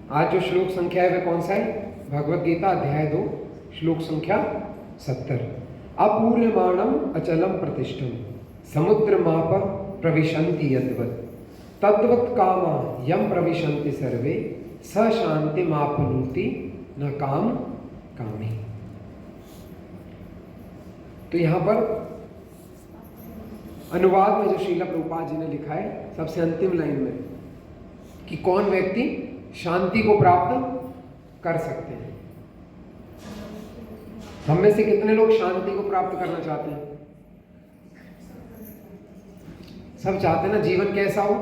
आज जो श्लोक संख्या है वह कौन सा है? भगवत गीता अध्याय 2 श्लोक संख्या 70। अपूर्यमाणम अचलम प्रतिष्ठम समुद्र माप प्रविशन्ति यद्वत् तद्वत् कामा यम प्रविशन्ति सर्वे स शांति मापनोति न काम कामी। तो यहां पर अनुवाद में जो श्रील प्रभुपाद जी ने लिखा है सबसे अंतिम लाइन में कि कौन व्यक्ति शांति को प्राप्त कर सकते हैं। हम में से कितने लोग शांति को प्राप्त करना चाहते हैं? सब चाहते हैं ना। जीवन कैसा हो?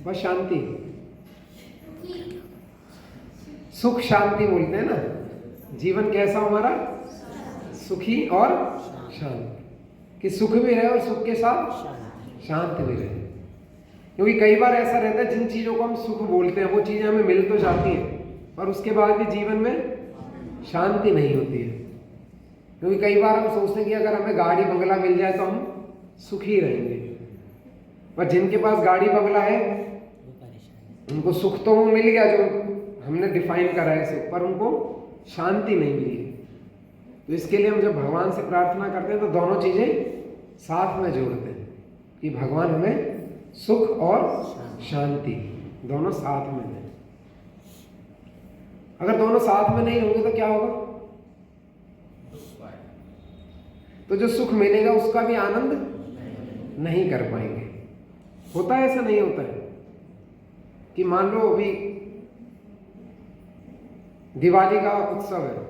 बस शांति, सुख शांति बोलते हैं ना। जीवन कैसा हो हमारा? सुखी और शांत, कि सुख भी रहे और सुख के साथ शांत भी रहे। क्योंकि कई बार ऐसा रहता है जिन चीजों को हम सुख बोलते हैं वो चीजें हमें मिल तो जाती हैं पर उसके बाद भी जीवन में शांति नहीं होती है। क्योंकि कई बार हम सोचते हैं कि अगर हमें गाड़ी बंगला मिल जाए तो हम सुखी रहेंगे, पर जिनके पास गाड़ी बंगला है उनको सुख तो वो मिल गया जो हमने डिफाइन करा है सुख, पर उनको शांति नहीं मिली। तो इसके लिए हम जब भगवान से प्रार्थना करते हैं तो दोनों चीजें साथ में जोड़ते हैं कि भगवान हमें सुख और शांति दोनों साथ में दें। अगर दोनों साथ में नहीं होंगे तो क्या होगा? तो जो सुख मिलेगा उसका भी आनंद नहीं कर पाएंगे। होता है ऐसा? नहीं होता है कि मान लो अभी दिवाली का उत्सव है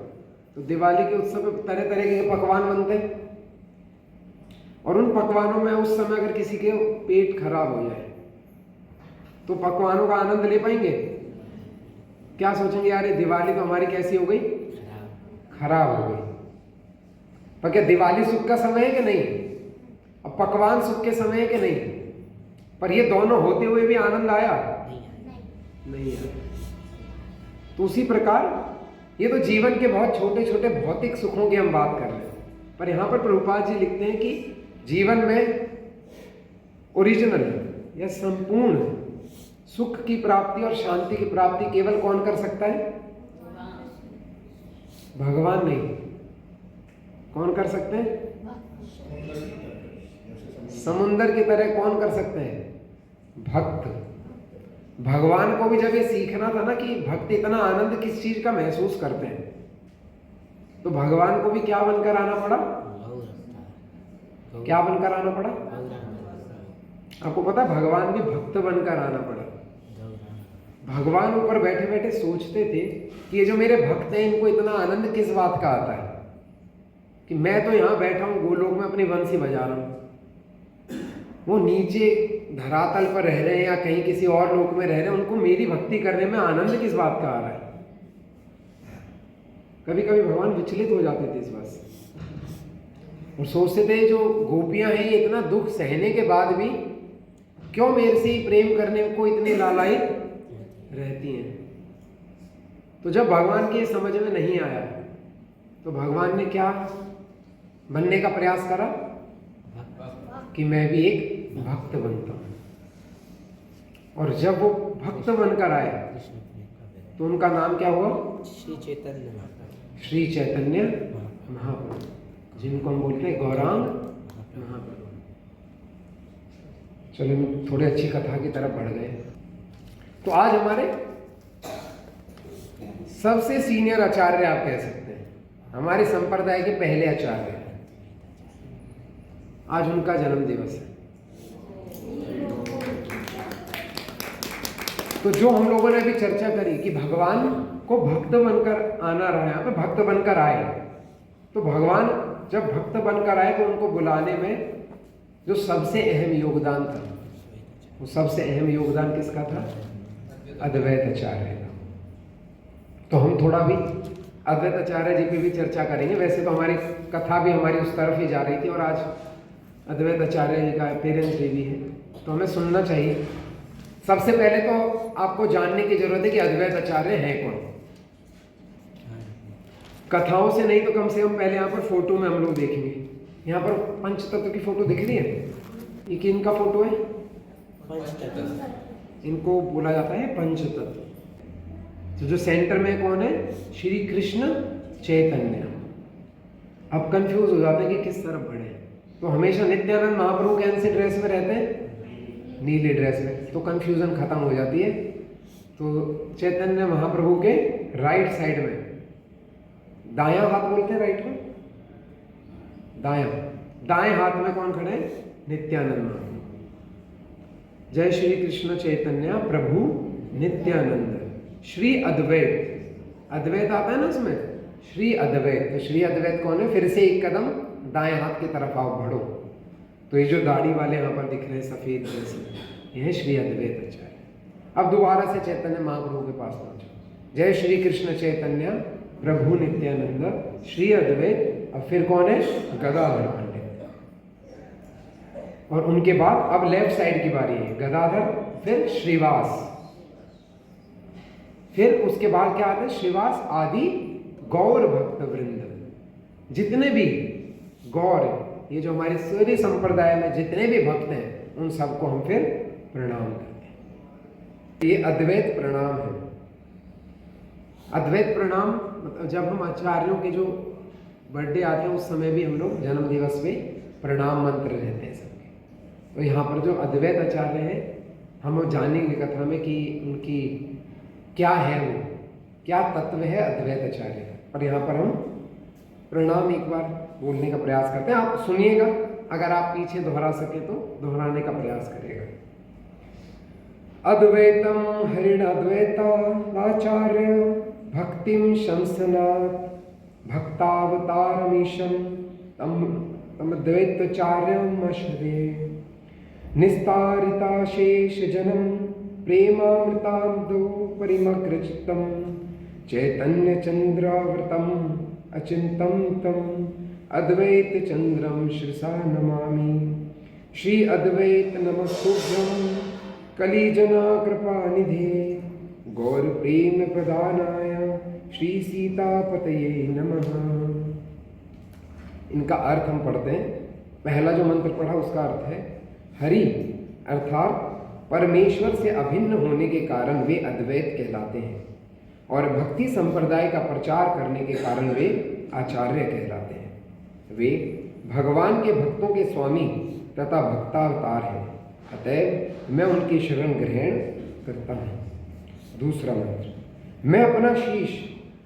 तो दिवाली के उत्सव में तरह तरह के पकवान बनते हैं और उन पकवानों में उस समय अगर किसी के पेट खराब हो जाए तो पकवानों का आनंद ले पाएंगे? क्या सोचेंगे, यार ये दिवाली तो हमारी कैसी हो गई? खराब हो गई। पर क्या दिवाली सुख का समय है कि नहीं? अब पकवान सुख के समय है कि नहीं? पर ये दोनों होते हुए भी आनंद आया? नहीं आया। तो उसी प्रकार ये तो जीवन के बहुत छोटे छोटे भौतिक सुखों की हम बात कर रहे हैं, पर यहां पर प्रभुपाद जी लिखते हैं कि जीवन में ओरिजिनल या संपूर्ण सुख की प्राप्ति और शांति की प्राप्ति केवल कौन कर सकता है? भगवान नहीं। कौन कर सकते हैं? समुंदर की तरह कौन कर सकते हैं? भक्त। भगवान को भी जब ये सीखना था ना कि भक्त इतना आनंद किस चीज का महसूस करते हैं, तो भगवान को भी क्या बनकर आना पड़ा? क्या बनकर आना पड़ा? आपको पता है भगवान भी भक्त बनकर आना पड़ा। भगवान ऊपर बैठे बैठे सोचते थे कि ये जो मेरे भक्त हैं इनको इतना आनंद किस बात का आता है कि मैं तो यहां बैठा हूं गोलोक में अपनी बंसी बजा रहा हूं, वो नीचे धरातल पर रह रहे हैं या कहीं किसी और लोक में रह रहे हैं, उनको मेरी भक्ति करने में आनंद किस बात का आ रहा है। कभी कभी भगवान विचलित हो जाते थे इस बात से और सोचते थे जो गोपियां हैं ये इतना दुख सहने के बाद भी क्यों मेरे से प्रेम करने को इतनी लालायित रहती हैं। तो जब भगवान के समझ में नहीं आया तो भगवान ने क्या बनने का प्रयास करा कि मैं भी एक भक्त बनता हूं। और जब वो भक्त बनकर आए तो उनका नाम क्या हुआ? श्री चैतन्य महाप्रभु, जिनको हम बोलते हैं गौरांग महाप्रभु। चलो थोड़ी अच्छी कथा की तरफ बढ़ गए। तो आज हमारे सबसे सीनियर आचार्य आप कह सकते हैं, हमारे संप्रदाय के पहले आचार्य, आज उनका जन्म दिवस है। तो जो हम लोगों ने अभी चर्चा करी कि भगवान को भक्त बनकर आना रहा है, यहाँ पे भक्त बनकर आए, तो भगवान जब भक्त बनकर आए तो उनको बुलाने में जो सबसे अहम योगदान था वो सबसे अहम योगदान किसका था? अद्वैत आचार्य का। तो हम थोड़ा भी अद्वैत आचार्य जी पे भी चर्चा करेंगे। वैसे तो हमारी कथा भी हमारी उस तरफ ही जा रही थी और आज अद्वैत आचार्य जी का पेरेंट्स डे भी है तो हमें सुनना चाहिए। सबसे पहले तो आपको जानने की जरूरत है कि अद्वैत आचार्य है कौन। कथाओं से नहीं तो कम से कम पहले यहाँ पर फोटो में हम लोग देखेंगे। यहाँ पर पंचतत्व की फोटो दिख रही है? ये किन का फोटो है? इनको बोला जाता है पंच तत्व। तो जो सेंटर में कौन है? श्री कृष्ण चैतन्य। अब कंफ्यूज हो जाते हैं कि किस तरफ बढ़े। तो हमेशा नित्यानंद महाप्रभु कौन से ड्रेस में रहते हैं? नीले ड्रेस में। तो कंफ्यूजन खत्म हो जाती है। तो चैतन्य महाप्रभु के राइट साइड में, दायां हाथ बोलते हैं राइट में, दाएं हाथ में कौन खड़े हैं? नित्यानंद महाप्रभु। जय श्री कृष्ण चैतन्य प्रभु नित्यानंद। श्री अद्वैत, अद्वैत आता है ना उसमें, श्री अद्वैत। तो श्री अद्वैत कौन है? फिर से एक कदम दाएं हाथ की तरफ आओ, बढ़ो। तो ये जो दाढ़ी वाले यहाँ पर दिख रहे हैं सफेद जैसे, ये है श्री अद्वैत आचार्य। अब दोबारा से चैतन्य महाप्रभु के पास पहुंचो। जय श्री कृष्ण चैतन्य प्रभु नित्यानंद श्री अद्वैत। अब फिर कौन है? गदाधर पंडित। और उनके बाद अब लेफ्ट साइड की बारी है, गदाधर, फिर श्रीवास, फिर उसके बाद क्या आता है? श्रीवास आदि गौर भक्त वृंद। जितने भी गौर, ये जो हमारे सूर्य संप्रदाय में जितने भी भक्त हैं, उन सबको हम फिर प्रणाम करते हैं। ये अद्वैत प्रणाम है। अद्वैत प्रणाम मतलब जब हम आचार्यों के जो बर्थडे आते हैं उस समय भी हम लोग जन्म दिवस पे प्रणाम मंत्र रहते हैं सबके। तो यहाँ पर जो अद्वैत आचार्य हैं, हम जानेंगे कथा में कि उनकी क्या है, वो क्या तत्व है अद्वैत आचार्य का। और यहाँ पर हम प्रणाम एक बार बोलने का प्रयास करते हैं। आप सुनिएगा, अगर आप पीछे दोहरा सके तो दोहराने का प्रयास करिएगा। अद्वैतम हरिण अद्वैताचार्य भक्तिम शंसनाथ भक्तावतारमीशम तम अद्वैताचार्यम अशरे निस्तारिता शेष जनम प्रेमामृताब्दो परिमग्रचित्तम चैतन्य चंद्रावृतम अचिंतम तम अद्वैत चंद्रम शिरसा नमामि। श्री अद्वैत नमस्तुभ्यं कलिजना कृपा निधे गौर प्रेम प्रदानाय श्री सीतापतये नमः। इनका अर्थ हम पढ़ते हैं। पहला जो मंत्र पढ़ा उसका अर्थ है हरि अर्थात परमेश्वर से अभिन्न होने के कारण वे अद्वैत कहलाते हैं, और भक्ति संप्रदाय का प्रचार करने के कारण वे आचार्य कहलाते हैं। वे भगवान के भक्तों के स्वामी तथा भक्तावतार हैं, अतएव मैं उनकी शरण ग्रहण करता हूँ। दूसरा मंत्र, मैं अपना शीश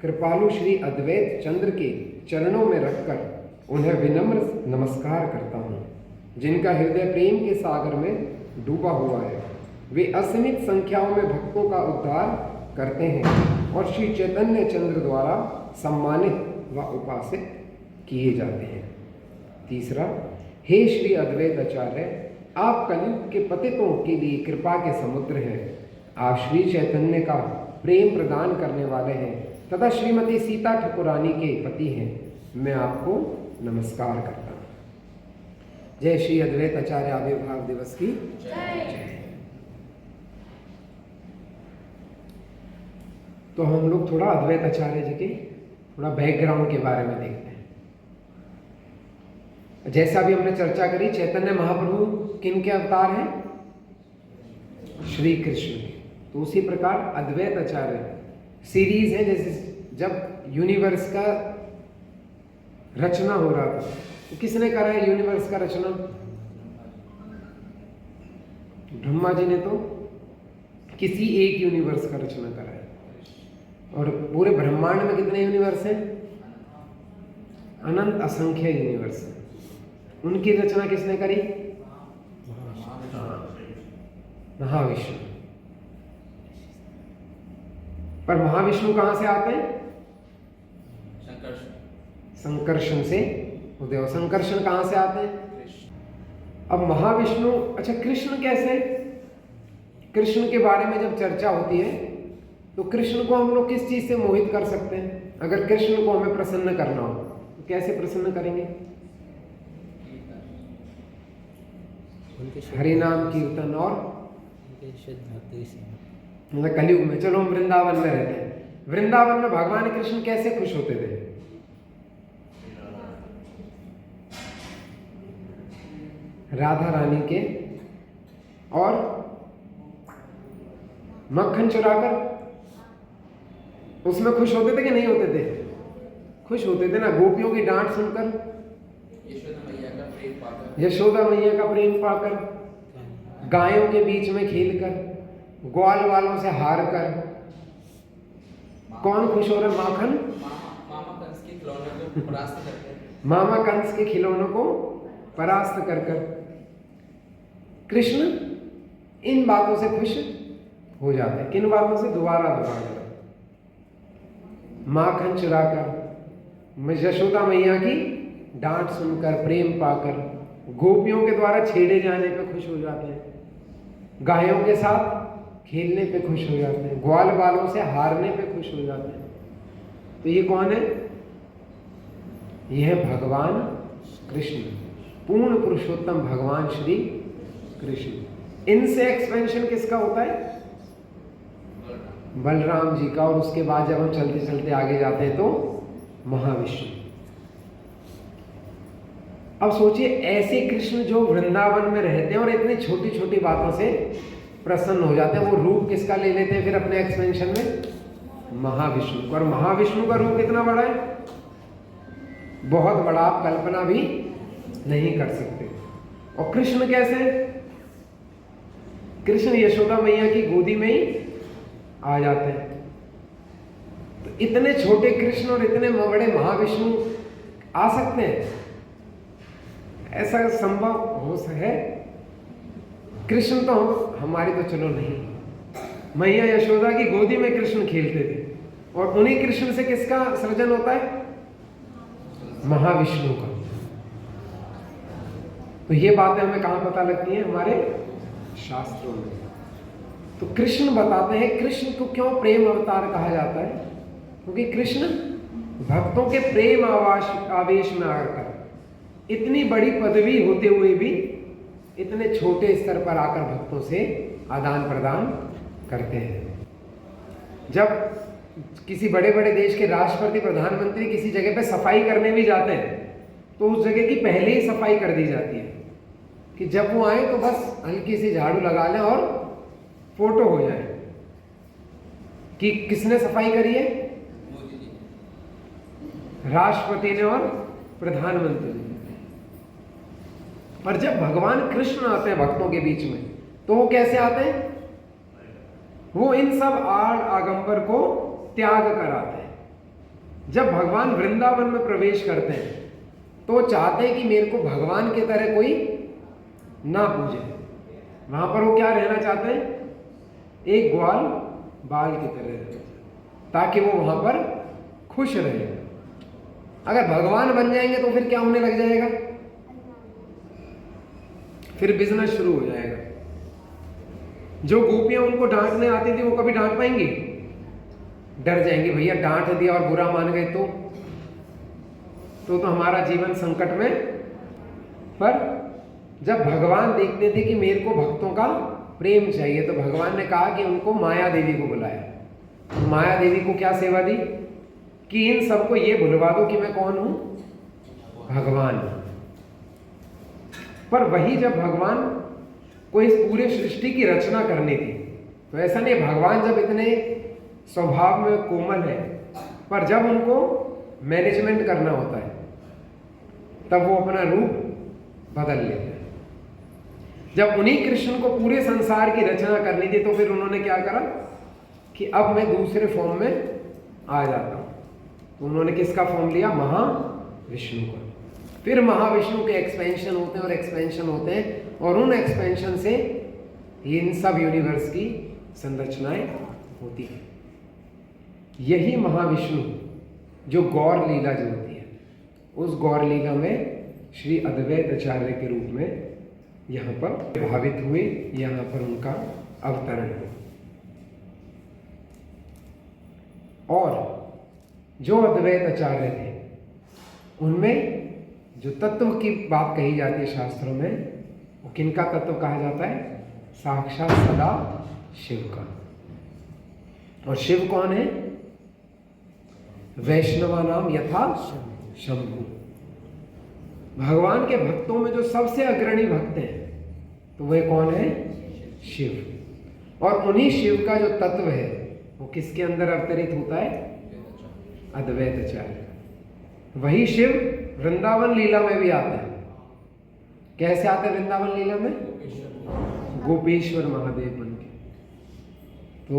कृपालु श्री अद्वैत चंद्र के चरणों में रखकर उन्हें विनम्र नमस्कार करता हूँ, जिनका हृदय प्रेम के सागर में डूबा हुआ है। वे असीमित संख्याओं में भक्तों का उद्धार करते हैं और श्री चैतन्य चंद्र द्वारा सम्मानित व उपासित किए जाते हैं। तीसरा, हे श्री अद्वैत आचार्य, आप कलयुग के पतितों के लिए कृपा के समुद्र हैं। आप श्री चैतन्य का प्रेम प्रदान करने वाले हैं तथा श्रीमती सीता ठाकुरानी के पति हैं। मैं आपको नमस्कार करता हूँ। जय श्री अद्वैत आचार्य आविर्भाव दिवस की जय। तो हम लोग थोड़ा अद्वैत आचार्य जी के थोड़ा बैकग्राउंड के बारे में देखते हैं। जैसा भी हमने चर्चा करी, चैतन्य महाप्रभु किन के अवतार हैं? श्री कृष्ण के। तो उसी प्रकार अद्वैत आचार्य सीरीज है। जैसे जब यूनिवर्स का रचना हो रहा था, तो किसने करा है यूनिवर्स का रचना? ब्रह्मा जी ने तो किसी एक यूनिवर्स का रचना करा है। और पूरे ब्रह्मांड में कितने यूनिवर्स हैं? अनंत असंख्य यूनिवर्स हैं। उनकी रचना किसने करी? महाविष्णु। पर महाविष्णु कहां से आते हैं? संकर्षण से उदय। संकर्षण कहां से आते हैं? अब महाविष्णु, अच्छा कृष्ण कैसे? कृष्ण के बारे में जब चर्चा होती है तो कृष्ण को हम लोग किस चीज से मोहित कर सकते हैं? अगर कृष्ण को हमें प्रसन्न करना हो तो कैसे प्रसन्न करेंगे? हरि नाम कीर्तन और मतलब कलयुग में, चलो हम वृंदावन में रहते हैं। वृंदावन में भगवान कृष्ण कैसे खुश होते थे? राधा रानी के और मक्खन चुराकर, उसमें खुश होते थे कि नहीं होते थे? खुश होते थे ना। गोपियों की डांट सुनकर, यशोदा मैया का प्रेम पाकर, गायों के बीच में खेलकर, ग्वाल वालों से हार कर, कौन खुश हो रहा है? माखन, मामा कंस के खिलौनों को परास्त कर कर कृष्ण इन बातों से खुश हो जाते हैं। किन बातों से? दोबारा माखन चुराकर, यशोदा मैया की डांट सुनकर, प्रेम पाकर, गोपियों के द्वारा छेड़े जाने पे खुश हो जाते हैं, गायों के साथ खेलने पे खुश हो जाते हैं, ग्वाल बालों से हारने पे खुश हो जाते हैं। तो ये कौन है? यह है भगवान कृष्ण, पूर्ण पुरुषोत्तम भगवान श्री कृष्ण। इनसे एक्सपेंशन किसका होता है? बलराम जी का। और उसके बाद जब हम चलते चलते आगे जाते हैं तो महाविष्णु। अब सोचिए, ऐसे कृष्ण जो वृंदावन में रहते हैं और इतनी छोटी छोटी बातों से प्रसन्न हो जाते हैं, वो रूप किसका ले लेते हैं फिर अपने एक्सपेंशन में? महाविष्णु। और महाविष्णु का रूप कितना बड़ा है? बहुत बड़ा, आप कल्पना भी नहीं कर सकते। और कृष्ण कैसे? कृष्ण यशोदा मैया की गोदी में ही आ जाते हैं। तो इतने छोटे कृष्ण और इतने बड़े महाविष्णु आ सकते हैं? ऐसा संभव हो है? कृष्ण तो हमारी तो चलो नहीं, मैया यशोदा की गोदी में कृष्ण खेलते थे, और उन्हीं कृष्ण से किसका सृजन होता है? महाविष्णु का। तो ये बातें हमें कहां पता लगती हैं? हमारे शास्त्रों में। तो कृष्ण बताते हैं, कृष्ण को क्यों प्रेम अवतार कहा जाता है? क्योंकि कृष्ण भक्तों के प्रेम आवेश में आकर इतनी बड़ी पदवी होते हुए भी इतने छोटे स्तर पर आकर भक्तों से आदान प्रदान करते हैं। जब किसी बड़े बड़े देश के राष्ट्रपति, प्रधानमंत्री किसी जगह पे सफाई करने भी जाते हैं तो उस जगह की पहले ही सफाई कर दी जाती है कि जब वो आए तो बस हल्की सी झाड़ू लगा लें और फोटो हो जाए। कि किसने सफाई करी है? राष्ट्रपति ने और प्रधानमंत्री ने। पर जब भगवान कृष्ण आते हैं भक्तों के बीच में तो वो कैसे आते हैं? वो इन सब आड़ आगंबर को त्याग कर आते हैं। जब भगवान वृंदावन में प्रवेश करते हैं तो चाहते हैं कि मेरे को भगवान की तरह कोई ना पूजे। वहां पर वो क्या रहना चाहते हैं? एक ग्वाल बाल की तरह रहना, ताकि वो वहां पर खुश रहे। अगर भगवान बन जाएंगे तो फिर क्या होने लग जाएगा? फिर बिजनेस शुरू हो जाएगा। जो गोपियां उनको डांटने आती थी वो कभी डांट पाएंगी? डर जाएंगे, भैया डांट दिया और बुरा मान गए तो हमारा जीवन संकट में। पर जब भगवान देखते थे कि मेरे को भक्तों का प्रेम चाहिए तो भगवान ने कहा कि उनको माया देवी को बुलाया। तो माया देवी को क्या सेवा दी? कि इन सबको ये भुलवा दो कि मैं कौन हूं? भगवान। पर वही जब भगवान को इस पूरे सृष्टि की रचना करनी थी तो ऐसा नहीं, भगवान जब इतने स्वभाव में कोमल है, पर जब उनको मैनेजमेंट करना होता है तब वो अपना रूप बदल लेते हैं। जब उन्हीं कृष्ण को पूरे संसार की रचना करनी थी तो फिर उन्होंने क्या करा कि अब मैं दूसरे फॉर्म में आ जाता हूं। तो उन्होंने किसका फॉर्म लिया? महाविष्णु का। फिर महाविष्णु के एक्सपेंशन होते हैं और एक्सपेंशन होते हैं, और उन एक्सपेंशन से इन सब यूनिवर्स की संरचनाएं होती हैं। यही महाविष्णु जो गौर लीला जो होती है, उस गौर लीला में श्री अद्वैत आचार्य के रूप में यहाँ पर प्रभावित हुए, यहाँ पर उनका अवतरण हुआ। और जो अद्वैत आचार्य थे उनमें जो तत्व की बात कही जाती है शास्त्रों में, वो किनका तत्व कहा जाता है? साक्षात सदा शिव का। और शिव कौन है? वैष्णवा नाम यथा शंभु। भगवान के भक्तों में जो सबसे अग्रणी भक्त हैं तो वे कौन है? शिव। और उन्हीं शिव का जो तत्व है वो किसके अंदर अवतरित होता है? अद्वैत आचार्य। वही शिव वृंदावन लीला में भी आते हैं। कैसे आते हैं वृंदावन लीला में? गोपेश्वर महादेव बन के। तो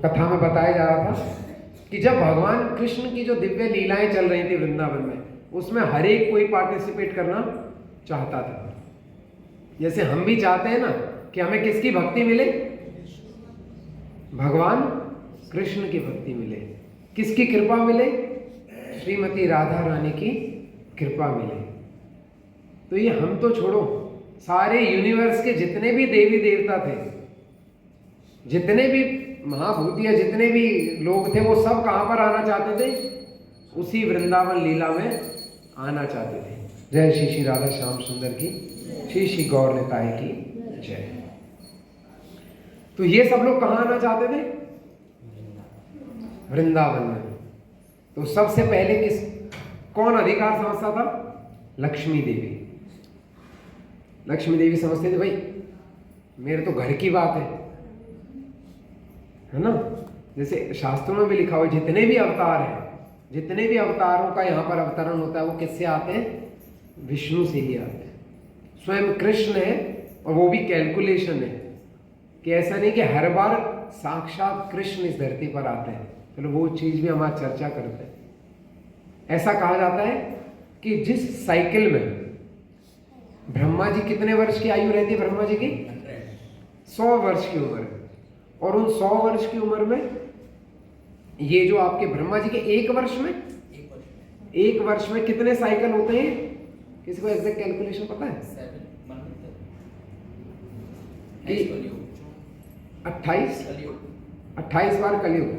कथा में बताया जा रहा था कि जब भगवान कृष्ण की जो दिव्य लीलाएं चल रही थी वृंदावन में, उसमें हर एक कोई पार्टिसिपेट करना चाहता था। जैसे हम भी चाहते हैं ना कि हमें किसकी भक्ति मिले? भगवान कृष्ण की भक्ति मिले। किसकी कृपा मिले? श्रीमती राधा रानी की कृपा मिले। तो ये हम तो छोड़ो, सारे यूनिवर्स के जितने भी देवी देवता थे, जितने भी महाभूत या जितने भी लोग थे, वो सब कहां पर आना चाहते थे? उसी वृंदावन लीला में आना चाहते थे। जय श्री श्री राधा श्याम सुंदर की, श्री श्री गौर निताय की जय। तो ये सब लोग कहां आना चाहते थे? वृंदावन में। तो सबसे पहले कौन अधिकार समझता था? लक्ष्मी देवी। लक्ष्मी देवी समझते थे भाई मेरे तो घर की बात है ना। जैसे शास्त्रों में भी लिखा हुआ जितने भी अवतार हैं, जितने भी अवतारों का यहाँ पर अवतरण होता है वो किससे आते हैं? विष्णु से ही आते हैं। स्वयं कृष्ण है और वो भी कैलकुलेशन है कि ऐसा नहीं कि हर बार साक्षात कृष्ण इस धरती पर आते हैं। चलो वो चीज भी हम आज चर्चा करते हैं। ऐसा कहा जाता है कि जिस साइकिल में ब्रह्मा जी, कितने वर्ष की आयु रहती है ब्रह्मा जी की? 100 वर्ष की उम्र। और उन 100 वर्ष की उम्र में ये जो आपके ब्रह्मा जी के एक वर्ष में कितने साइकिल होते हैं? किसी को एग्जैक्ट कैलकुलेशन पता है? 28 बार कलयुग।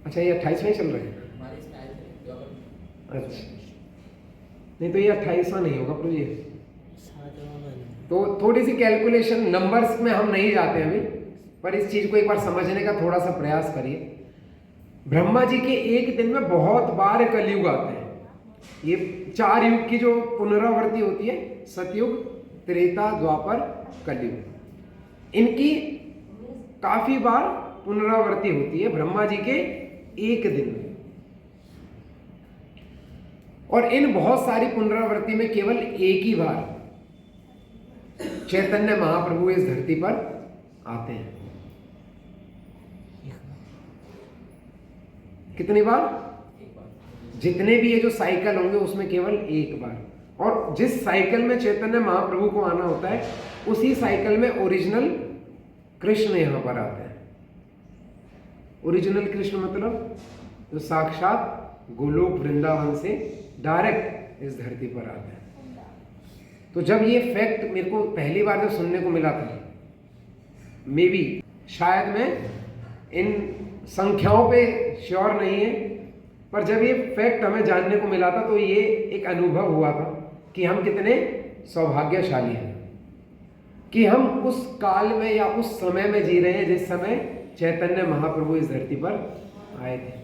अच्छा ये 28 में चल रहे हैं। अच्छा नहीं तो ये 28वां नहीं होगा प्रभु, ये तो थोड़ी सी कैलकुलेशन, नंबर्स में हम नहीं जाते अभी, पर इस चीज को एक बार समझने का थोड़ा सा प्रयास करिए। ब्रह्मा जी के एक दिन में बहुत बार कलयुग आते हैं। ये 4 युग की जो पुनरावृत्ति होती है, सतयुग, त्रेता, द्वापर, कलयुग, इनकी काफी बार पुनरावृत्ति होती है ब्रह्मा जी के एक दिन में। और इन बहुत सारी पुनरावृत्ति में केवल एक ही बार चैतन्य महाप्रभु इस धरती पर आते हैं। कितनी बार? जितने भी ये जो साइकिल होंगे उसमें केवल एक बार। और जिस साइकिल में चैतन्य महाप्रभु को आना होता है उसी साइकिल में ओरिजिनल कृष्ण यहां पर आते हैं। ओरिजिनल कृष्ण मतलब जो साक्षात गोलोक वृंदावन से डायरेक्ट इस धरती पर आते हैं। तो जब ये फैक्ट मेरे को पहली बार जब सुनने को मिला था, मे बी शायद मैं इन संख्याओं पे श्योर नहीं है, पर जब ये फैक्ट हमें जानने को मिला था तो ये एक अनुभव हुआ था कि हम कितने सौभाग्यशाली हैं कि हम उस काल में या उस समय में जी रहे हैं जिस समय चैतन्य महाप्रभु इस धरती पर आए थे।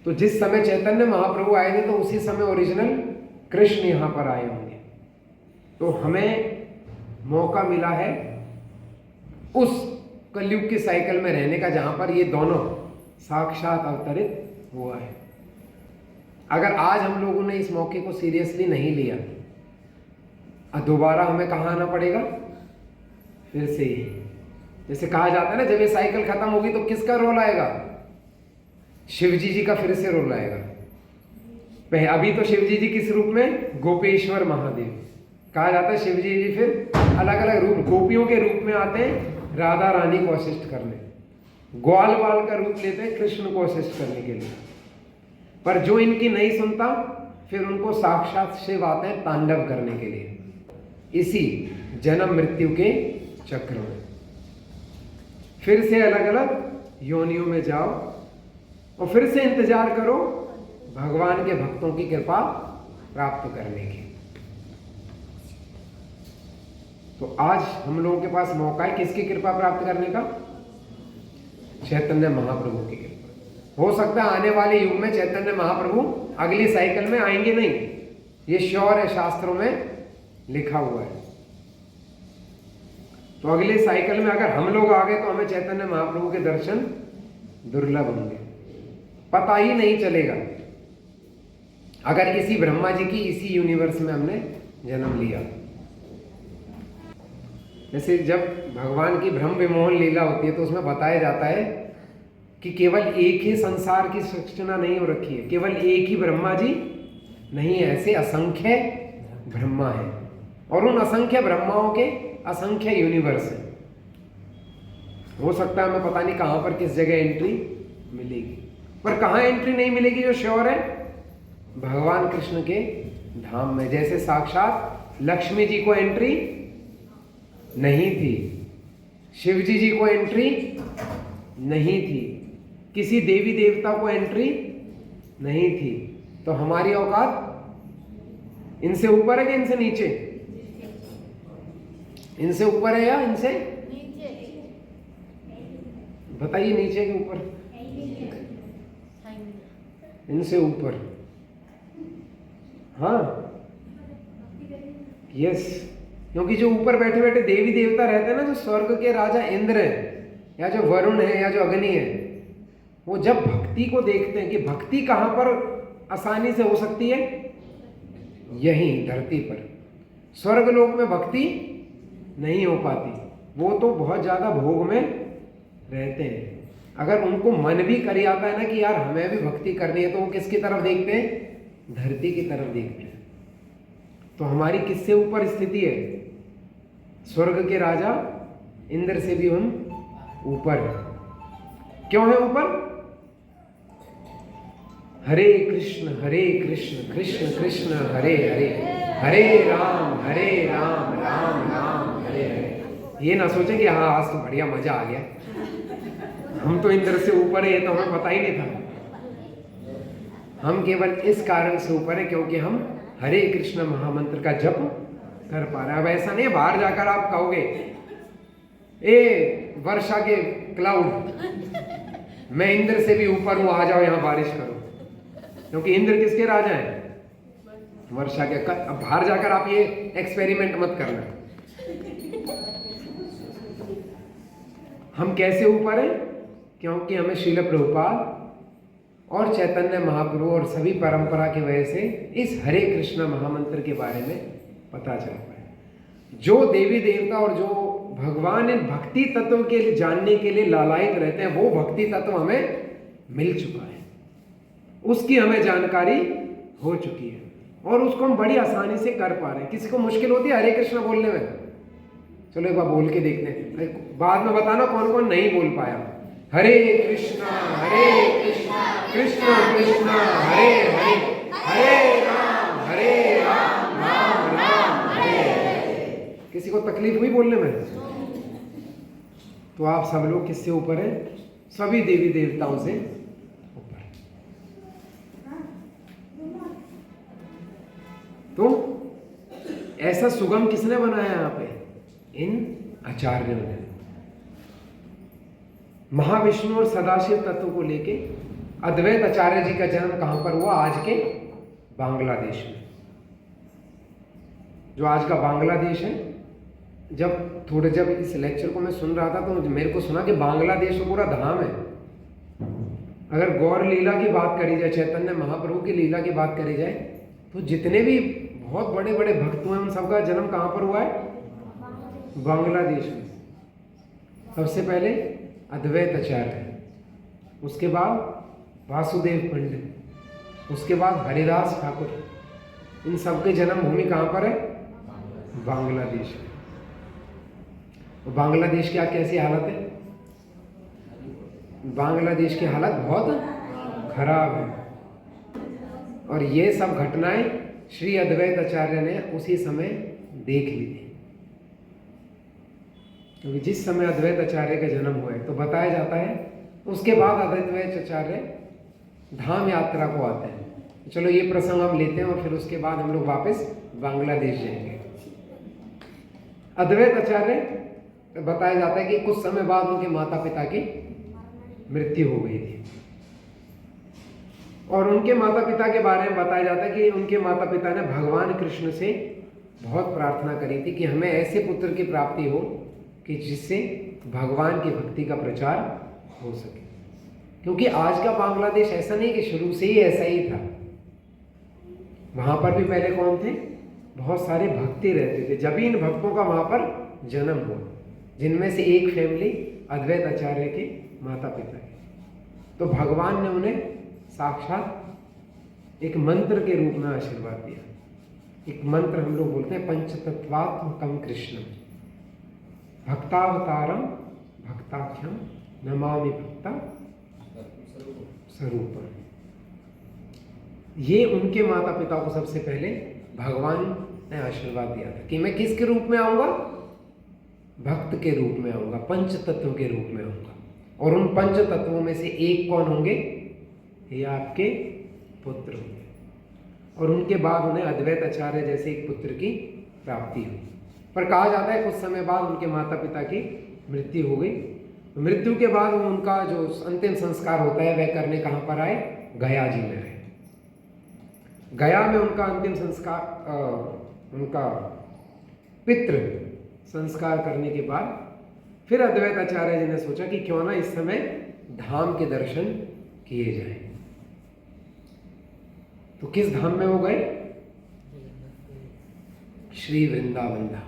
तो जिस समय चैतन्य महाप्रभु आए थे तो उसी समय ओरिजिनल कृष्ण यहाँ पर आए होंगे। तो हमें मौका मिला है उस कलयुग की साइकिल में रहने का जहां पर ये दोनों साक्षात अवतरित हुआ है। अगर आज हम लोगों ने इस मौके को सीरियसली नहीं लिया, दोबारा हमें कहाँ आना पड़ेगा? फिर से ही। जैसे कहा जाता है ना, जब ये साइकिल खत्म होगी तो किसका रोल आएगा? शिवजी जी का फिर से रोल आएगा। अभी तो शिवजी जी किस रूप में? गोपेश्वर महादेव। कहा जाता है शिवजी जी फिर अलग अलग रूप, गोपियों के रूप में आते हैं राधा रानी को असिस्ट करने, ग्वाल बाल का रूप लेते हैं कृष्ण को असिस्ट करने के लिए। पर जो इनकी नहीं सुनता फिर उनको साक्षात शिव आते हैं तांडव करने के लिए, इसी जन्म मृत्यु के चक्र में। फिर से अलग अलग योनियों में जाओ और फिर से इंतजार करो भगवान के भक्तों की कृपा प्राप्त करने की। तो आज हम लोगों के पास मौका है किसकी कृपा प्राप्त करने का? चैतन्य महाप्रभु की कृपा। हो सकता है आने वाले युग में चैतन्य महाप्रभु अगली साइकिल में आएंगे नहीं, ये श्योर है, शास्त्रों में लिखा हुआ है। तो अगले साइकिल में अगर हम लोग आ गए तो हमें चैतन्य महाप्रभु के दर्शन दुर्लभ होंगे, पता ही नहीं चलेगा। अगर इसी ब्रह्मा जी की इसी यूनिवर्स में हमने जन्म लिया, जैसे जब भगवान की ब्रह्म विमोहन लीला होती है तो उसमें बताया जाता है कि केवल एक ही संसार की सूचना नहीं हो रखी है, केवल एक ही ब्रह्मा जी नहीं है, ऐसे असंख्य ब्रह्मा है और उन असंख्य ब्रह्माओं के असंख्य यूनिवर्स है। हो सकता है हमें पता नहीं कहां पर किस जगह एंट्री मिलेगी, पर कहां एंट्री नहीं मिलेगी जो श्योर है, भगवान कृष्ण के धाम में। जैसे साक्षात लक्ष्मी जी को एंट्री नहीं थी, शिव जी को एंट्री नहीं थी, किसी देवी देवता को एंट्री नहीं थी, तो हमारी औकात इनसे ऊपर है कि इनसे नीचे? इनसे ऊपर है या इनसे बताइए, नीचे के ऊपर? इनसे ऊपर। हाँ यस, क्योंकि जो ऊपर बैठे बैठे देवी देवता रहते हैं ना, जो स्वर्ग के राजा इंद्र है या जो वरुण है या जो अग्नि है, वो जब भक्ति को देखते हैं कि भक्ति कहां पर आसानी से हो सकती है, यहीं धरती पर। स्वर्ग लोक में भक्ति नहीं हो पाती, वो तो बहुत ज्यादा भोग में रहते हैं। अगर उनको मन भी कर आता है ना कि यार हमें भी भक्ति करनी है, तो वो किसकी तरफ देखते हैं? धरती की तरफ देखते हैं। तो हमारी किससे ऊपर स्थिति है? स्वर्ग के राजा इंद्र से भी हम ऊपर है। क्यों है ऊपर? हरे कृष्ण कृष्ण कृष्ण हरे हरे, हरे राम राम राम हरे हरे। ये ना सोचें कि हाँ आज तो बढ़िया मजा आ गया, हम तो इंद्र से ऊपर है, तो हमें पता ही नहीं था। हम केवल इस कारण से ऊपर है क्योंकि हम हरे कृष्ण महामंत्र का जप कर पा रहे हैं। अब ऐसा नहीं है बाहर जाकर आप कहोगे ए वर्षा के क्लाउड, मैं इंद्र से भी ऊपर हूं, आ जाओ यहां बारिश करो, क्योंकि इंद्र किसके राजा हैं? वर्षा के। अब बाहर जाकर आप ये एक्सपेरिमेंट मत करना। हम कैसे ऊपर हैं? क्योंकि हमें श्रील प्रभुपाद और चैतन्य महाप्रभु और सभी परंपरा की वजह से इस हरे कृष्ण महामंत्र के बारे में पता चल पाए। जो देवी देवता और जो भगवान इन भक्ति तत्व के लिए जानने के लिए लालायित रहते हैं, वो भक्ति तत्व हमें मिल चुका है, उसकी हमें जानकारी हो चुकी है और उसको हम बड़ी आसानी से कर पा रहे हैं। किसी को मुश्किल होती है हरे कृष्ण बोलने में? चलो एक बार बोल के देखते हैं, बाद में बताना कौन कौन नहीं बोल पाया। हरे कृष्णा कृष्ण कृष्ण हरे हरे, हरे राम राम राम हरे हरे। किसी को तकलीफ हुई बोलने में? तो आप सब लोग किससे ऊपर हैं? सभी देवी देवताओं से ऊपर। तो ऐसा सुगम किसने बनाया यहाँ पे? इन आचार्यों ने। महाविष्णु और सदाशिव तत्व को लेके अद्वैत आचार्य जी का जन्म कहां पर हुआ? आज के बांग्लादेश में। जो आज का बांग्लादेश है, जब इस लेक्चर को मैं सुन रहा था तो मेरे को सुना कि बांग्लादेश तो पूरा धाम है। अगर गौर लीला की बात करी जाए, चैतन्य महाप्रभु की लीला की बात करी जाए, तो जितने भी बहुत बड़े बड़े भक्त हुए उन सबका जन्म कहां पर हुआ है? बांग्लादेश में। सबसे पहले अद्वैत आचार्य, उसके बाद वासुदेव पंडित, उसके बाद हरिदास ठाकुर। इन सबके जन्म भूमि कहां पर है? बांग्लादेश में। तो बांग्लादेश की आज कैसी हालत है? बांग्लादेश की हालत बहुत खराब है और ये सब घटनाएं श्री अद्वैत आचार्य ने उसी समय देख ली थी। क्योंकि जिस समय अद्वैत आचार्य का जन्म हुआ है तो बताया जाता है उसके बाद अद्वैत आचार्य धाम यात्रा को आते हैं। चलो ये प्रसंग हम लेते हैं और फिर उसके बाद हम लोग वापस बांग्लादेश जाएंगे। अद्वैत आचार्य बताया जाता है कि कुछ समय बाद उनके माता पिता की मृत्यु हो गई थी और उनके माता पिता के बारे में बताया जाता है कि उनके माता पिता ने भगवान कृष्ण से बहुत प्रार्थना करी थी कि हमें ऐसे पुत्र की प्राप्ति हो कि जिससे भगवान की भक्ति का प्रचार हो सके। क्योंकि आज का बांग्लादेश ऐसा नहीं कि शुरू से ही ऐसा ही था, वहां पर भी पहले कौन थे, बहुत सारे भक्ति रहते थे। जब इन भक्तों का वहां पर जन्म हुआ, जिनमें से एक फैमिली अद्वैत आचार्य के माता पिता है। तो भगवान ने उन्हें साक्षात एक मंत्र के रूप में आशीर्वाद दिया। एक मंत्र हम लोग बोलते हैं पंचतत्वात्मकम कृष्णम भक्तावतारम भक्ताख्यम नमामि भक्ता स्वरूपम। ये उनके माता पिता को सबसे पहले भगवान ने आशीर्वाद दिया था कि मैं किसके रूप में आऊंगा, भक्त के रूप में आऊंगा, पंच तत्व के रूप में आऊंगा। और उन पंच तत्वों में से एक कौन होंगे, ये आपके पुत्र होंगे। और उनके बाद उन्हें अद्वैत आचार्य जैसे एक पुत्र की प्राप्ति हुई। पर कहा जाता है कुछ समय बाद उनके माता पिता की मृत्यु हो गई। मृत्यु के बाद उनका जो अंतिम संस्कार होता है वह करने कहाँ पर आए, गया जी में आए। गया में उनका अंतिम संस्कार, उनका पितृ संस्कार करने के बाद फिर अद्वैत आचार्य जी ने सोचा कि क्यों ना इस समय धाम के दर्शन किए जाए। तो किस धाम में वो गए, श्री वृंदावन धाम।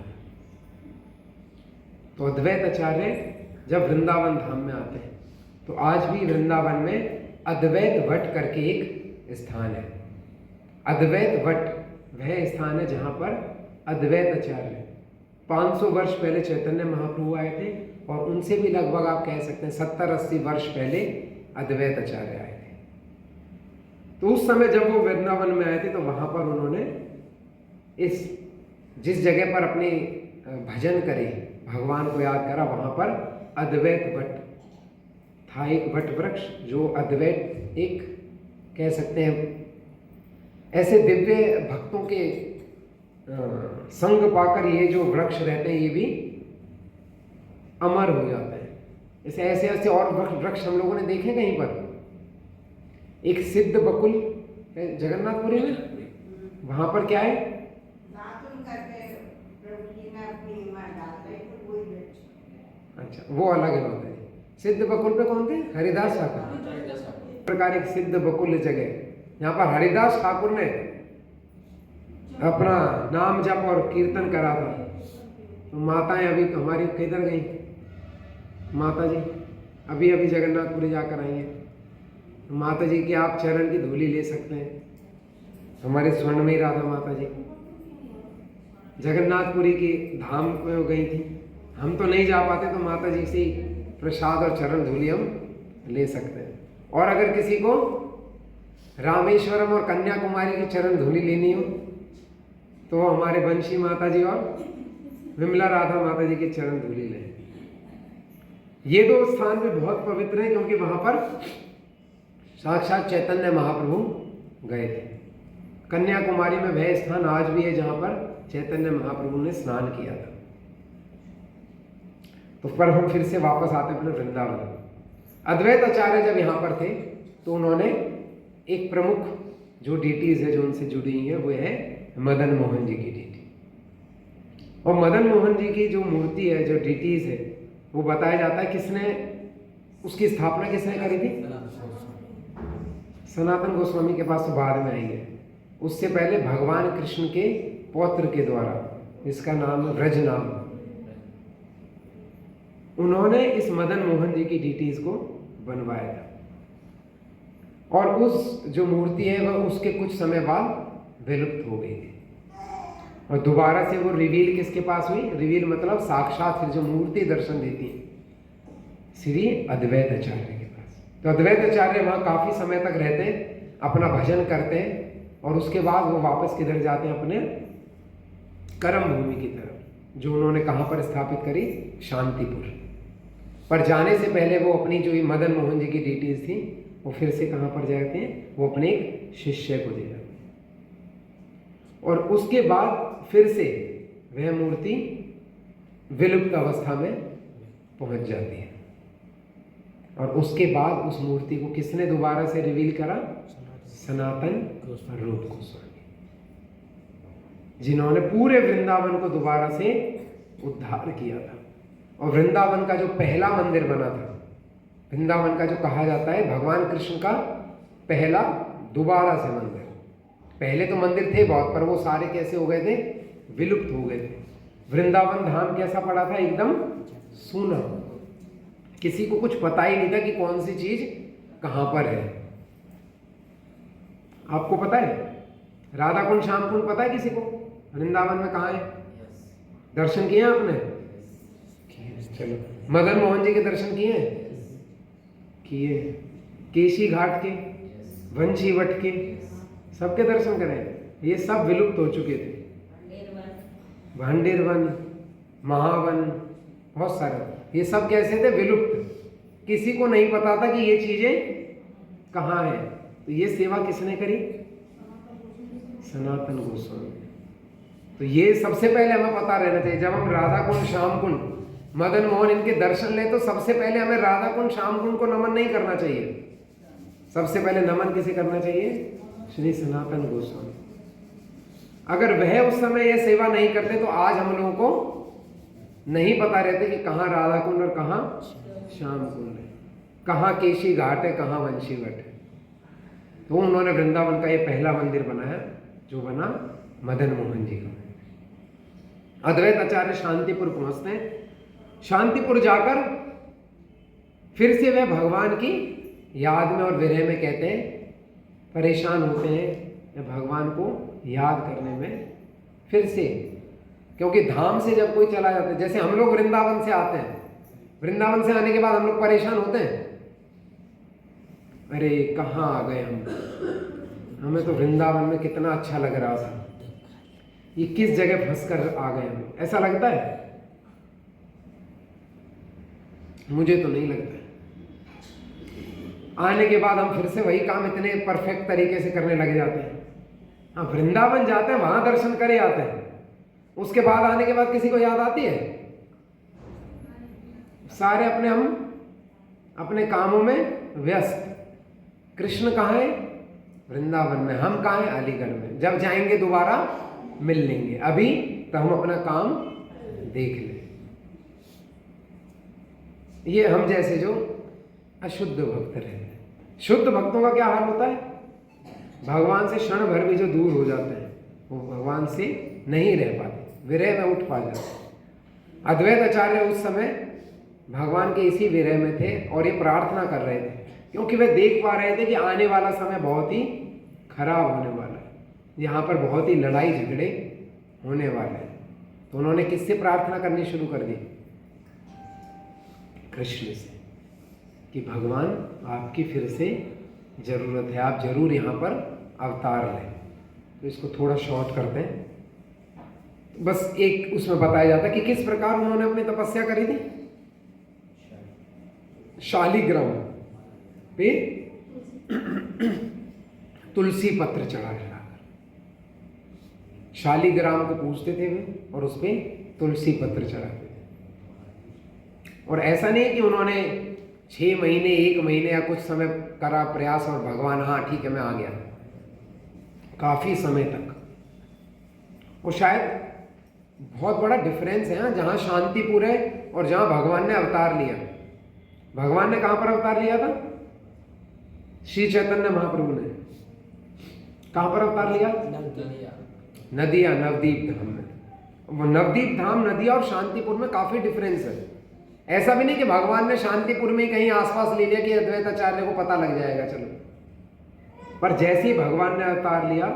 तो अद्वैत आचार्य जब वृंदावन धाम में आते हैं तो आज भी वृंदावन में अद्वैत वट करके एक स्थान है। अद्वैत वट वह स्थान है जहां पर अद्वैत आचार्य 500 वर्ष पहले चैतन्य महाप्रभु आए थे और उनसे भी लगभग आप कह सकते हैं 70-80 वर्ष पहले अद्वैत आचार्य आए थे। तो उस समय जब वो वृंदावन में आए थे तो वहां पर उन्होंने इस जिस जगह पर अपने भजन करे, भगवान को याद करा, वहां पर अद्वैत वट था, एक वट वृक्ष जो अद्वैत, एक कह सकते हैं ऐसे दिव्य भक्तों के संग पाकर ये जो वृक्ष रहते हैं ये भी अमर हो जाते हैं। ऐसे ऐसे ऐसे और वृक्ष हम लोगों ने देखे कहीं पर। एक सिद्ध बकुल जगन्नाथपुरी में, वहां पर क्या है, अच्छा वो अलग है बात है। सिद्ध बकुल पे कौन थे, हरिदास ठाकुर। प्रकार एक सिद्ध बकुल जगह यहाँ पर हरिदास ठाकुर ने अपना नाम जप और कीर्तन करा था। तो माताएं अभी हमारी किधर गई, माता जी अभी अभी जगन्नाथपुरी जाकर आई हैं। माता जी की आप चरण की धूली ले सकते हैं। हमारे स्वर्ण में राधा माता जी जगन्नाथपुरी की धाम में गई थी। हम तो नहीं जा पाते, तो माता जी से प्रसाद और चरण धूली हम ले सकते हैं। और अगर किसी को रामेश्वरम और कन्याकुमारी की चरण धूली लेनी हो तो हमारे बंशी माता जी और विमला राधा माता जी की चरण धूली लें। ये दो स्थान भी बहुत पवित्र हैं क्योंकि वहां पर साक्षात चैतन्य महाप्रभु गए थे। कन्याकुमारी में वह स्थान आज भी है जहां पर चैतन्य महाप्रभु ने स्नान किया था। तो पर हम फिर से वापस आते हैं अपने वृंदावन। अद्वैत आचार्य जब यहाँ पर थे तो उन्होंने एक प्रमुख जो डीटीज है जो उनसे जुड़ी हैं वो है मदन मोहन जी की डीटी। और मदन मोहन जी की जो मूर्ति है, जो डीटीज है, वो बताया जाता है किसने उसकी स्थापना किसने करी थी, सनातन गोस्वामी के पास तो बाद में आई है। उससे पहले भगवान कृष्ण के पौत्र के द्वारा, जिसका नाम है व्रज नाम, उन्होंने इस मदन मोहन जी की डीटीज को बनवाया था। और उस जो मूर्ति है वह उसके कुछ समय बाद विलुप्त हो गई थी और दोबारा से वो रिवील किसके पास हुई, रिवील मतलब साक्षात फिर जो मूर्ति दर्शन देती है श्री अद्वैत आचार्य के पास। तो अद्वैत आचार्य वहाँ काफ़ी समय तक रहते हैं, अपना भजन करते हैं और उसके बाद वो वापस किधर जाते हैं, अपने कर्म भूमि की तरफ, जो उन्होंने कहाँ पर स्थापित करी, शांतिपुर। पर जाने से पहले वो अपनी जो ये मदन मोहन जी की डीटीज थी वो फिर से कहाँ पर जाते हैं, वो अपने एक शिष्य को दे जाते हैं। और उसके बाद फिर से वह मूर्ति विलुप्त अवस्था में पहुंच जाती है। और उसके बाद उस मूर्ति को किसने दोबारा से रिवील करा, सनातन रूप गोस्वामी, जिन्होंने पूरे वृंदावन को दोबारा से उद्धार किया था। और वृंदावन का जो पहला मंदिर बना था, वृंदावन का जो कहा जाता है भगवान कृष्ण का पहला दोबारा से मंदिर। पहले तो मंदिर थे बहुत, पर वो सारे कैसे हो गए थे, विलुप्त हो गए थे। वृंदावन धाम कैसा पड़ा था, एकदम सूना, किसी को कुछ पता ही नहीं था कि कौन सी चीज कहां पर है। आपको पता है राधा कुंड श्याम कुंड पता है किसी को वृंदावन में कहाँ है? दर्शन किए आपने? चलो, मदन मोहन जी के दर्शन किए? किए। केशी घाट के, वंशी वट के, सबके दर्शन करें। ये सब विलुप्त हो चुके थे। भांडेर वन, महावन, बहुत सारे, ये सब कैसे थे, विलुप्त। किसी को नहीं पता था कि ये चीजें कहाँ है। तो ये सेवा किसने करी? सनातन गोस्वामी। तो ये सबसे पहले हमें पता रहना चाहिए। जब हम राधा कुंड, श्याम कुंड, मदन मोहन इनके दर्शन ले, तो सबसे पहले हमें राधा कुंड, श्याम कुंड को नमन नहीं करना चाहिए। सबसे पहले नमन किसे करना चाहिए? श्री सनातन गोस्वामी। अगर वह उस समय यह सेवा नहीं करते तो आज हम लोगों को नहीं पता रहते कि कहाँ राधा कुंड और कहाँ श्याम कुंड है, कहाँ केशी घाट है, कहाँ वंशी वट है। तो उन्होंने वृंदावन का ये पहला मंदिर बनाया, जो बना मदन मोहन जी का। अद्वैत आचार्य शांतिपुर पहुंचते हैं। शांतिपुर जाकर फिर से वे भगवान की याद में और विरह में कहते हैं, परेशान होते हैं भगवान को याद करने में फिर से। क्योंकि धाम से जब कोई चला जाता है, जैसे हम लोग वृंदावन से आते हैं, वृंदावन से आने के बाद हम लोग परेशान होते हैं, अरे कहाँ आ गए हम, हमें तो वृंदावन में कितना अच्छा लग रहा था, ये किस जगह फंस कर आ गए हम, ऐसा लगता है? मुझे तो नहीं लगता है। आने के बाद हम फिर से वही काम इतने परफेक्ट तरीके से करने लग जाते हैं। हाँ, वृंदावन जाते हैं, वहां दर्शन करे आते हैं, उसके बाद आने के बाद किसी को याद आती है? सारे अपने कामों में व्यस्त। कृष्ण कहाँ है? वृंदावन में। हम कहाँ हैं? अलीगढ़ में। जब जाएंगे दोबारा मिल लेंगे, अभी तो हम अपना काम देख लें। ये हम जैसे जो अशुद्ध भक्त रहते हैं। शुद्ध भक्तों का क्या हाल होता है? भगवान से क्षण भर भी जो दूर हो जाते हैं, वो भगवान से नहीं रह पाते, विरह में उठ पा जाते। अद्वैत आचार्य उस समय भगवान के इसी विरह में थे और ये प्रार्थना कर रहे थे, क्योंकि वे देख पा रहे थे कि आने वाला समय बहुत ही खराब होने वाला है, यहाँ पर बहुत ही लड़ाई झगड़े होने वाले हैं। तो उन्होंने किससे प्रार्थना करनी शुरू कर दी? कृष्ण से, कि भगवान आपकी फिर से जरूरत है, आप जरूर यहाँ पर अवतार लें। तो इसको थोड़ा शॉर्ट करते हैं। बस एक उसमें बताया जाता है कि किस प्रकार उन्होंने अपनी तपस्या करी थी। शालिग्राम पे तुलसी पत्र चढ़ाकर, शालिग्राम को पूजते थे वे और उस पे तुलसी पत्र चढ़ाते थे। और ऐसा नहीं है कि उन्होंने 6 महीने, 1 महीने या कुछ समय करा प्रयास और भगवान हाँ ठीक है मैं आ गया, काफी समय तक। और शायद बहुत बड़ा डिफरेंस है यहाँ, जहाँ शांतिपुर है और जहाँ भगवान ने अवतार लिया। भगवान ने कहाँ पर अवतार लिया था? श्री चैतन्य महाप्रभु ने कहाँ पर अवतार लिया? नदिया, नवदीप धाम में। वो नवदीप धाम, नदिया और शांतिपुर में काफी डिफरेंस है। ऐसा भी नहीं कि भगवान ने शांतिपुर में ही कहीं आसपास ले लिया कि अद्वैत आचार्य को पता लग जाएगा चलो, पर जैसे ही भगवान ने अवतार लिया,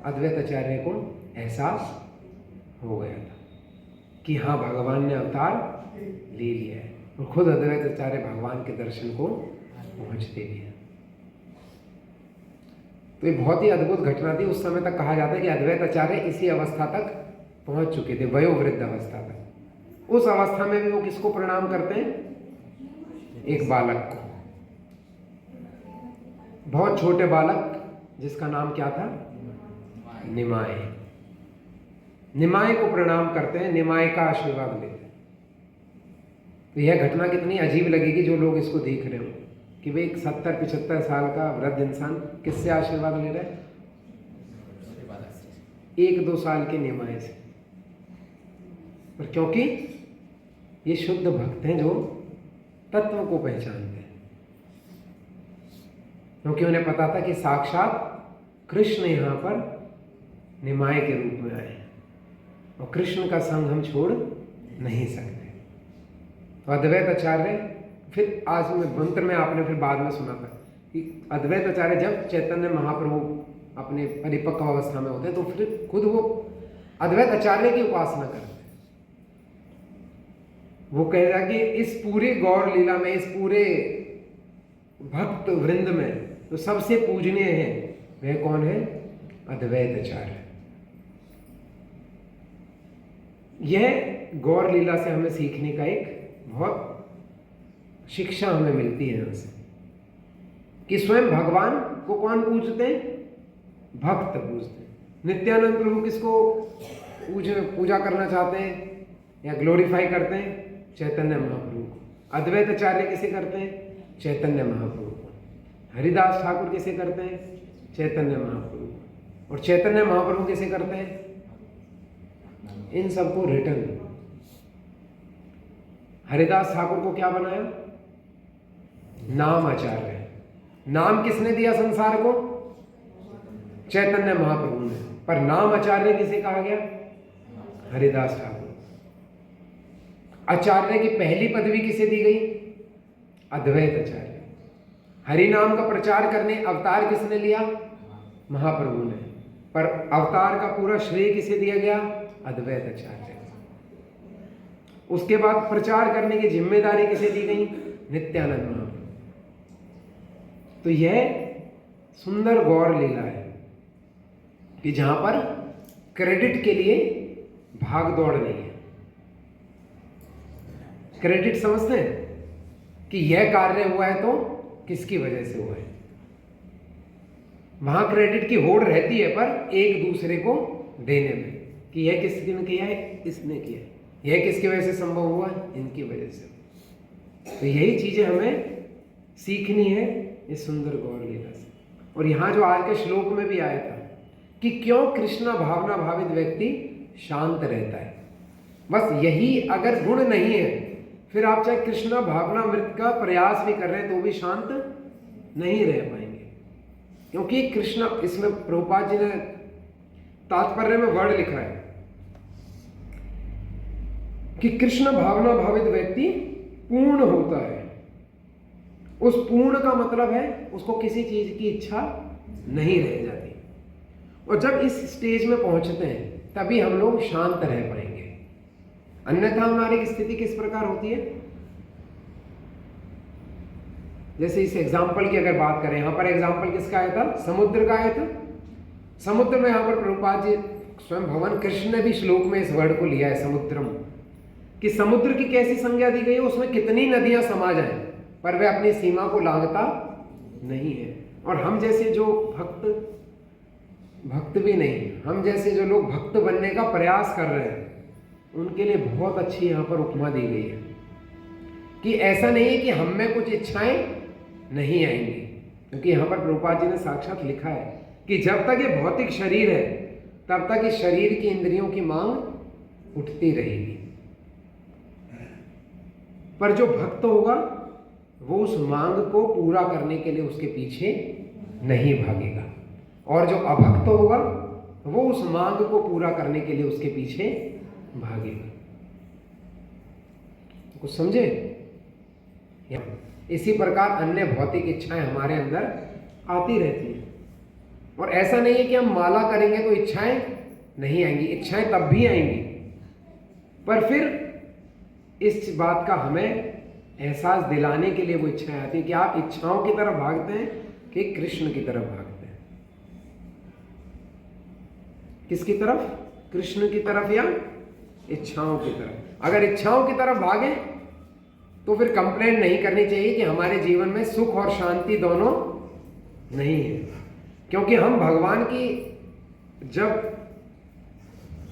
अद्वैत आचार्य को एहसास हो गया था कि हाँ भगवान ने अवतार ले लिया है, और खुद अद्वैत आचार्य भगवान के दर्शन को पहुंचते भी हैं। तो ये बहुत ही अद्भुत घटना थी। उस समय तक कहा जाता है कि अद्वैत आचार्य इसी अवस्था तक पहुंच चुके थे, वयोवृद्ध अवस्था तक। उस अवस्था में भी वो किसको प्रणाम करते हैं? एक बालक को, बहुत छोटे बालक जिसका नाम क्या था? निमाय। निमाय को प्रणाम करते हैं, निमाय का आशीर्वाद लेते हैं। तो यह घटना कितनी अजीब लगेगी जो लोग इसको देख रहे हो कि वे एक 70-75 साल का वृद्ध इंसान किससे आशीर्वाद ले रहा है? 1-2 साल के निमाय से। पर क्योंकि ये शुद्ध भक्त हैं जो तत्व को पहचानते हैं, क्योंकि उन्हें पता था कि साक्षात कृष्ण यहाँ पर निमाय के रूप में आए हैं और कृष्ण का संग हम छोड़ नहीं सकते। तो अद्वैत आचार्य, फिर आज में मंत्र में आपने फिर बाद में सुना था कि अद्वैत आचार्य जब चैतन्य महाप्रभु अपने परिपक्व अवस्था में होते हैं तो फिर खुद वो अद्वैत आचार्य की उपासना करते हैं। वो कह रहा कि इस पूरे गौर लीला में, इस पूरे भक्त वृंद में तो सबसे पूजनीय है, वह कौन है? अद्वैत आचार्य। यह गौर लीला से हमें सीखने का एक बहुत शिक्षा हमें मिलती है यहाँ से कि स्वयं भगवान को कौन पूजते हैं? भक्त पूजते हैं। नित्यानंद प्रभु किसको पूजा करना चाहते हैं या ग्लोरीफाई करते हैं? चैतन्य महाप्रभु को। अद्वैत आचार्य किसे करते हैं? चैतन्य महाप्रभु को। हरिदास ठाकुर किसे करते हैं? चैतन्य महाप्रभु को। और चैतन्य महाप्रभु किसे करते हैं? इन सबको रिटर्न। हरिदास ठाकुर को क्या बनाया? नाम आचार्य। नाम किसने दिया संसार को? चैतन्य महाप्रभु ने। पर नाम आचार्य किसे कहा गया? हरिदास ठाकुर। आचार्य की पहली पदवी किसे दी गई? अद्वैत आचार्य। हरि नाम का प्रचार करने अवतार किसने लिया? महाप्रभु ने। पर अवतार का पूरा श्रेय किसे दिया गया? अद्वैत आचार्य। उसके बाद प्रचार करने की जिम्मेदारी किसे दी गई? नित्यानंद महाप्रभु। तो यह सुंदर गौर लीला है कि जहां पर क्रेडिट के लिए भाग दौड़ नहीं है। क्रेडिट समझते हैं कि यह कार्य हुआ है तो किसकी वजह से हुआ है। वहां क्रेडिट की होड़ रहती है, पर एक दूसरे को देने में कि यह किसने किया है? इसने किया है। यह किसकी वजह से संभव हुआ है? इनकी वजह से। तो यही चीजें हमें सीखनी है इस सुंदर गौर लीला से। और यहां जो आज के श्लोक में भी आया था कि क्यों कृष्ण भावना भावित व्यक्ति शांत रहता है। बस यही अगर गुण नहीं है, फिर आप चाहे कृष्ण भावना मृत का प्रयास भी कर रहे हैं तो भी शांत नहीं रह पाएंगे। क्योंकि कृष्ण, इसमें प्रभुपाद जी ने तात्पर्य में वर्ड लिखा है कि कृष्ण भावना भावित व्यक्ति पूर्ण होता है। उस पूर्ण का मतलब है उसको किसी चीज की इच्छा नहीं रह जाती। और जब इस स्टेज में पहुंचते हैं तभी हम लोग शांत रह पाएंगे। अन्यथा हमारी स्थिति किस प्रकार होती है? जैसे इस एग्जाम्पल की अगर बात करें, यहां पर एग्जाम्पल किसका आया था? समुद्र का आया था। समुद्र में यहां पर प्रभुपाद जी स्वयं भगवान कृष्ण ने भी श्लोक में इस वर्ड को लिया है, समुद्रम, कि समुद्र की कैसी संज्ञा दी गई है? उसमें कितनी नदियां समा जाएं, पर वह अपनी सीमा को लांघता नहीं है। और हम जैसे जो भक्त भी नहीं, हम जैसे जो लोग भक्त बनने का प्रयास कर रहे हैं, उनके लिए बहुत अच्छी यहाँ पर उपमा दी गई है कि ऐसा नहीं है कि हम में कुछ इच्छाएं नहीं आएंगी। क्योंकि यहाँ पर प्रभुपाद जी ने साक्षात लिखा है कि जब तक ये भौतिक शरीर है तब तक इस शरीर की इंद्रियों की मांग उठती रहेगी। पर जो भक्त होगा वो उस मांग को पूरा करने के लिए उसके पीछे नहीं भागेगा, और जो अभक्त होगा वो उस मांग को पूरा करने के लिए उसके पीछे भागेगा। कुछ समझे? इसी प्रकार अन्य भौतिक इच्छाएं हमारे अंदर आती रहती हैं। और ऐसा नहीं है कि हम माला करेंगे तो इच्छाएं नहीं आएंगी, इच्छाएं तब भी आएंगी। पर फिर इस बात का हमें एहसास दिलाने के लिए वो इच्छाएं आती हैं कि आप इच्छाओं की तरफ भागते हैं कि कृष्ण की तरफ भागते हैं। किसकी तरफ? कृष्ण की तरफ या इच्छाओं की तरफ? अगर इच्छाओं की तरफ भागे तो फिर कंप्लेंट नहीं करनी चाहिए कि हमारे जीवन में सुख और शांति दोनों नहीं है। क्योंकि हम भगवान की जब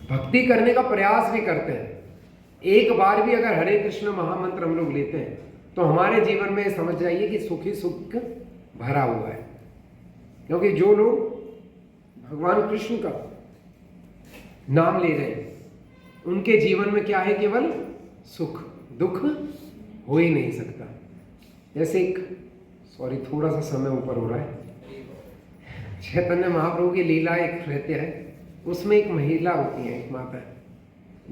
भक्ति करने का प्रयास भी करते हैं, एक बार भी अगर हरे कृष्ण महामंत्र हम लोग लेते हैं तो हमारे जीवन में समझ जाइए कि सुख ही सुख भरा हुआ है। क्योंकि जो लोग भगवान कृष्ण का नाम ले रहे हैं उनके जीवन में क्या है? केवल सुख, दुख हो ही नहीं सकता। जैसे एक थोड़ा सा समय ऊपर हो रहा है, चैतन्य महाप्रभु की लीला एक रहते है, उसमें एक महिला होती है, एक माता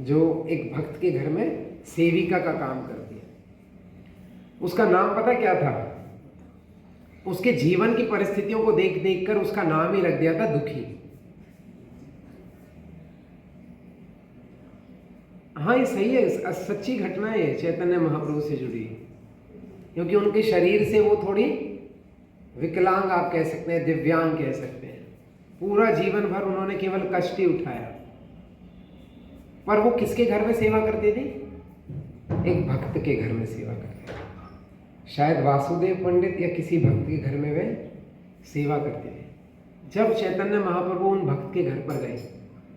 जो एक भक्त के घर में सेविका का काम करती है। उसका नाम पता क्या था? उसके जीवन की परिस्थितियों को देख देख कर उसका नाम ही रख दिया था दुखी। हाँ, ये सही है, सच्ची घटना है, चैतन्य महाप्रभु से जुड़ी, क्योंकि उनके शरीर से वो थोड़ी विकलांग आप कह सकते हैं, दिव्यांग कह सकते हैं। पूरा जीवन भर उन्होंने केवल कष्ट ही उठाया, पर वो किसके घर में सेवा करते थे? एक भक्त के घर में सेवा करते थे। शायद वासुदेव पंडित या किसी भक्त के घर में वे सेवा करते थे। जब चैतन्य महाप्रभु उन भक्त के घर पर गए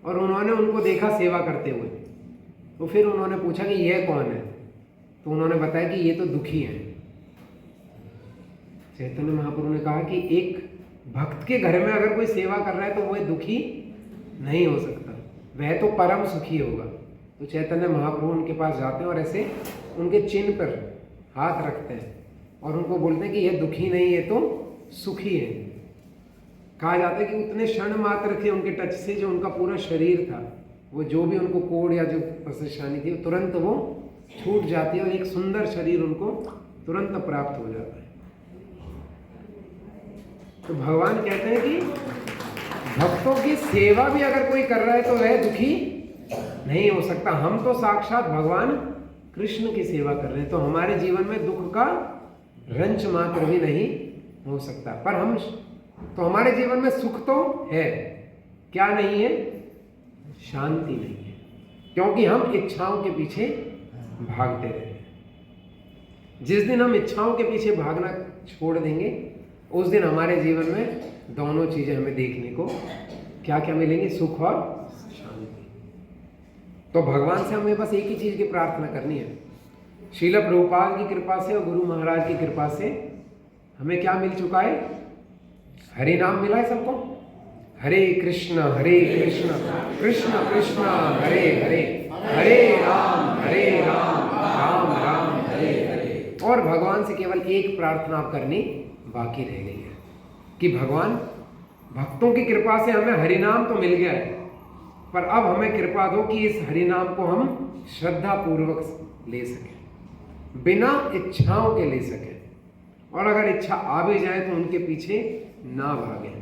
और उन्होंने उनको देखा सेवा करते हुए, तो फिर उन्होंने पूछा कि यह कौन है? तो उन्होंने बताया कि ये तो दुखी है। चैतन्य महाप्रभु ने कहा कि एक भक्त के घर में अगर कोई सेवा कर रहा है तो वह दुखी नहीं हो सकता, वह तो परम सुखी होगा। तो चैतन्य महाप्रभु उनके पास जाते हैं और ऐसे उनके चिन्ह पर हाथ रखते हैं और उनको बोलते हैं कि यह दुखी नहीं, ये तो सुखी है। कहा जाता है कि उतने क्षण मात्र थे उनके टच से, जो उनका पूरा शरीर था, वो जो भी उनको कोढ़ या जो परेशानी थी तुरंत वो छूट जाती है और एक सुंदर शरीर उनको तुरंत प्राप्त हो जाता है। तो भगवान कहते हैं कि भक्तों की सेवा भी अगर कोई कर रहा है तो वह दुखी नहीं हो सकता। हम तो साक्षात भगवान कृष्ण की सेवा कर रहे हैं, तो हमारे जीवन में दुख का रंच मात्र भी नहीं हो सकता। पर हम तो हमारे जीवन में सुख तो है, क्या नहीं है? शांति नहीं है, क्योंकि हम इच्छाओं के पीछे भागते रहते हैं। जिस दिन हम इच्छाओं के पीछे भागना छोड़ देंगे, उस दिन हमारे जीवन में दोनों चीजें हमें देखने को क्या क्या मिलेंगी? सुख और शांति। तो भगवान से हमें बस एक ही चीज की प्रार्थना करनी है। श्रील प्रभुपाद की कृपा से और गुरु महाराज की कृपा से हमें क्या मिल चुका है? हरि नाम मिला है सबको। हरे कृष्ण कृष्ण कृष्ण हरे हरे, हरे राम राम राम हरे हरे। और भगवान से केवल एक प्रार्थना आप करनी बाकी रह गई है कि भगवान, भक्तों की कृपा से हमें हरि नाम तो मिल गया है, पर अब हमें कृपा दो कि इस हरि नाम को हम श्रद्धा पूर्वक ले सकें, बिना इच्छाओं के ले सकें, और अगर इच्छा आ भी जाए तो उनके पीछे ना भागें।